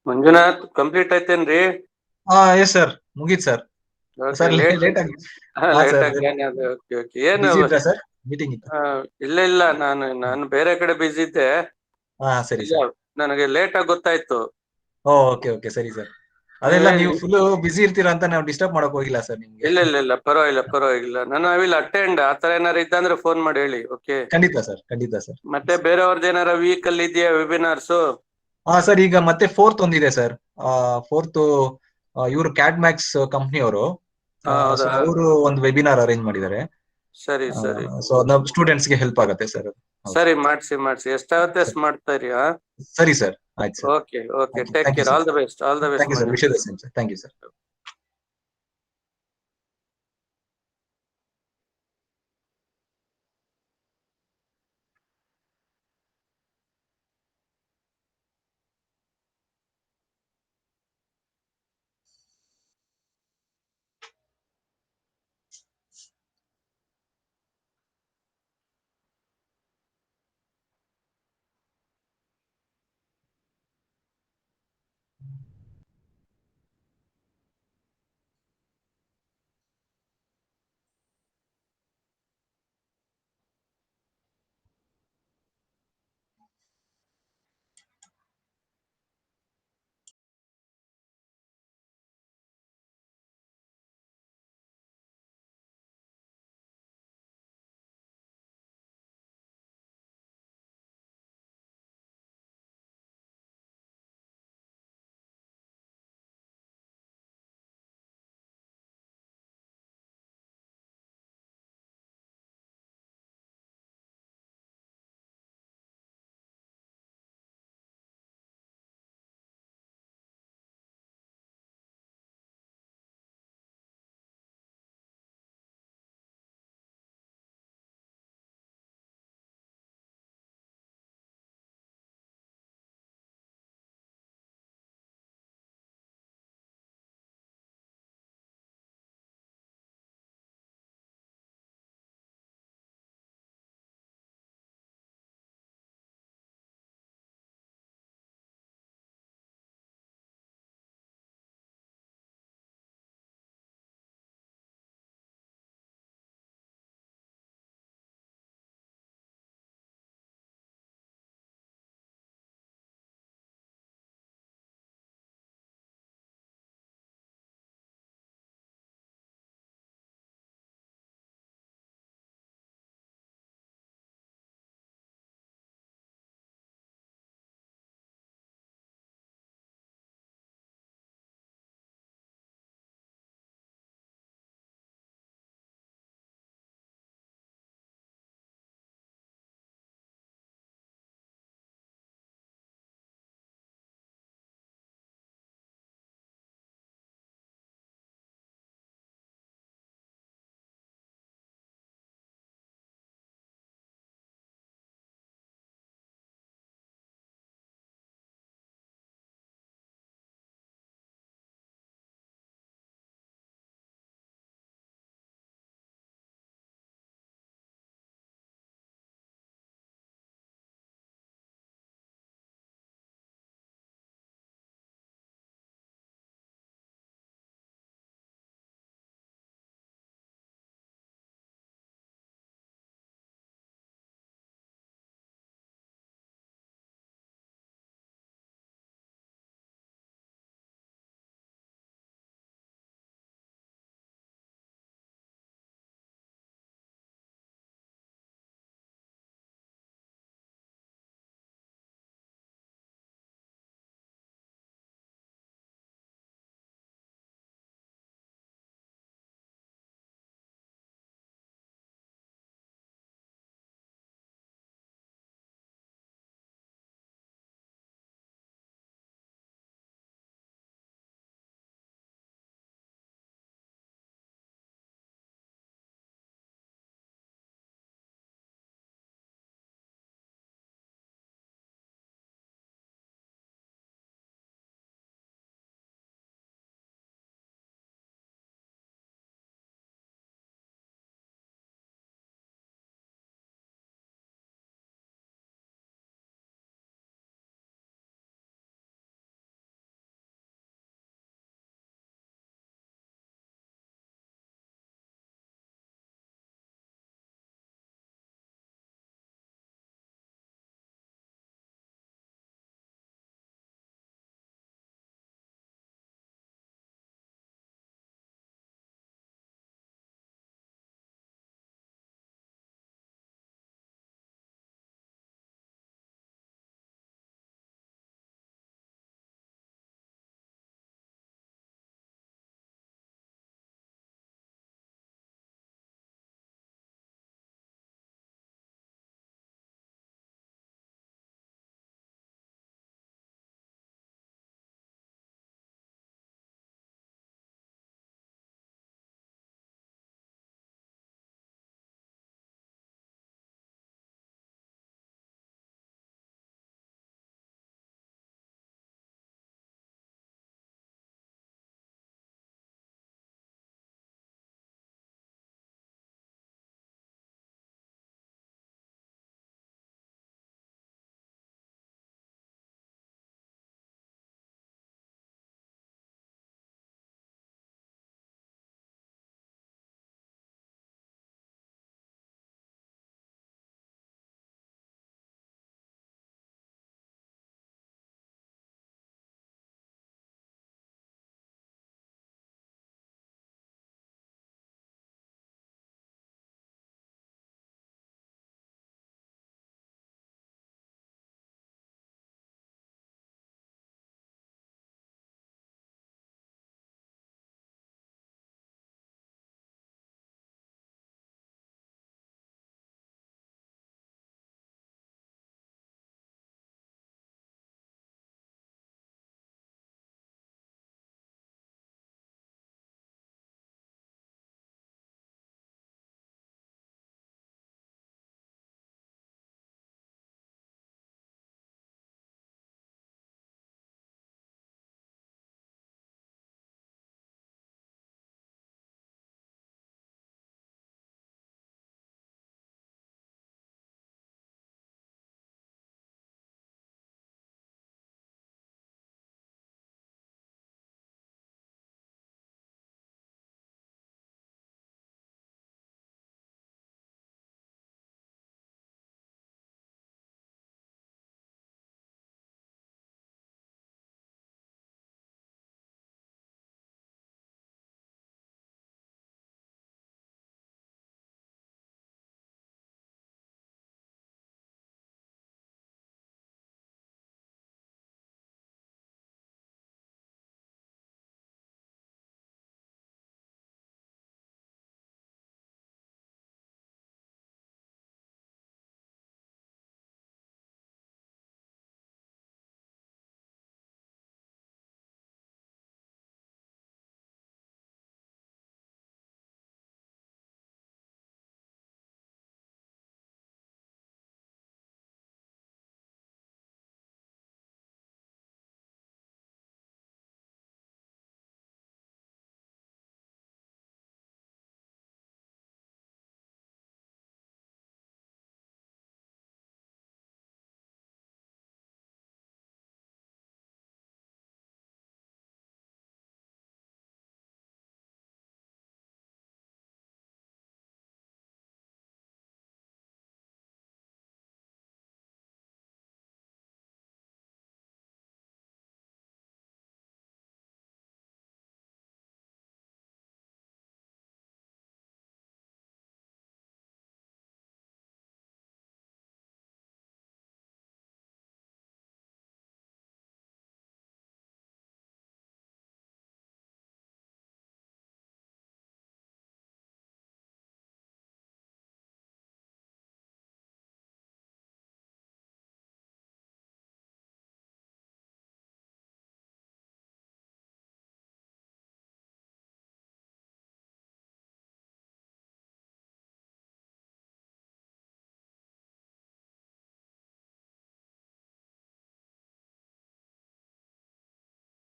Speaker 7: Manjunath complete ಐತೇನ್ರಿ?
Speaker 1: Yes sir, ಮುಗೀತ್ sir. Sir late ಆಗಿ
Speaker 7: ಏನು
Speaker 1: sir meeting ಇತ್ತು?
Speaker 7: ಇಲ್ಲ ನಾನು ಬೇರೆ ಕಡೆ ಬಿಸಿ ಇದ್ದೆ.
Speaker 1: ಸರಿ
Speaker 7: ನನಗೆ ಲೇಟ್ ಆಗಿ ಗೊತ್ತಾಯ್ತು.
Speaker 1: ಓಕೆ ಓಕೆ, ಸರಿ ಸರ್. ಅದೆಲ್ಲ ನೀವು ಫುಲ್ ಬಿಸಿ ಇರ್ತೀರಾ ಅಂತ ನಾವು ಡಿಸ್ಟರ್ಬ್ ಮಾಡಕ್ ಹೋಗಿಲ್ಲ ಸರ್ ನಿಮ್ಗೆ.
Speaker 7: ಇಲ್ಲ ಪರವಾಗಿಲ್ಲ. ನಾನು ಐ ವಿಲ್ ಅಟೆಂಡ್. ಆತರ ಏನಾರ ಇದ್ದಂದ್ರೆ ಫೋನ್ ಮಾಡಿ ಹೇಳಿ. ಓಕೆ,
Speaker 1: ಖಂಡಿತ ಸರ್.
Speaker 7: ಮತ್ತೆ ಬೇರೆಯವ್ರದ್ದು ಏನಾರ ವೀಕ್ ಅಲ್ಲಿ ಇದೆಯಾ ವೆಬಿನಾರ್ಸ್?
Speaker 1: ಸರ್ ಈಗ ಮತ್ತೆ 4th ಒಂದಿದೆ ಸರ್. 4th ಇವರು ಕ್ಯಾಡ್ಮ್ಯಾಕ್ಸ್ ಕಂಪ್ನಿ ಅವರು ಒಂದು ವೆಬಿನಾರ್ ಅರೇಂಜ್ ಮಾಡಿದ್ದಾರೆ.
Speaker 7: ಸರಿ.
Speaker 1: ಸೊ ನಾವು ಸ್ಟೂಡೆಂಟ್ಸ್ ಗೆ ಹೆಲ್ಪ್ ಆಗುತ್ತೆ ಸರ್.
Speaker 7: ಸರಿ, ಮಾಡಿಸಿ ಎಷ್ಟಾಗುತ್ತೆ ಮಾಡ್ತಾ ಇರಿ.
Speaker 1: ಸರಿ ಸರ್, ಆಯ್ತು sir.
Speaker 7: Okay, take care. All the best.
Speaker 1: Thank you sir. Wish you the same sir. Thank you sir.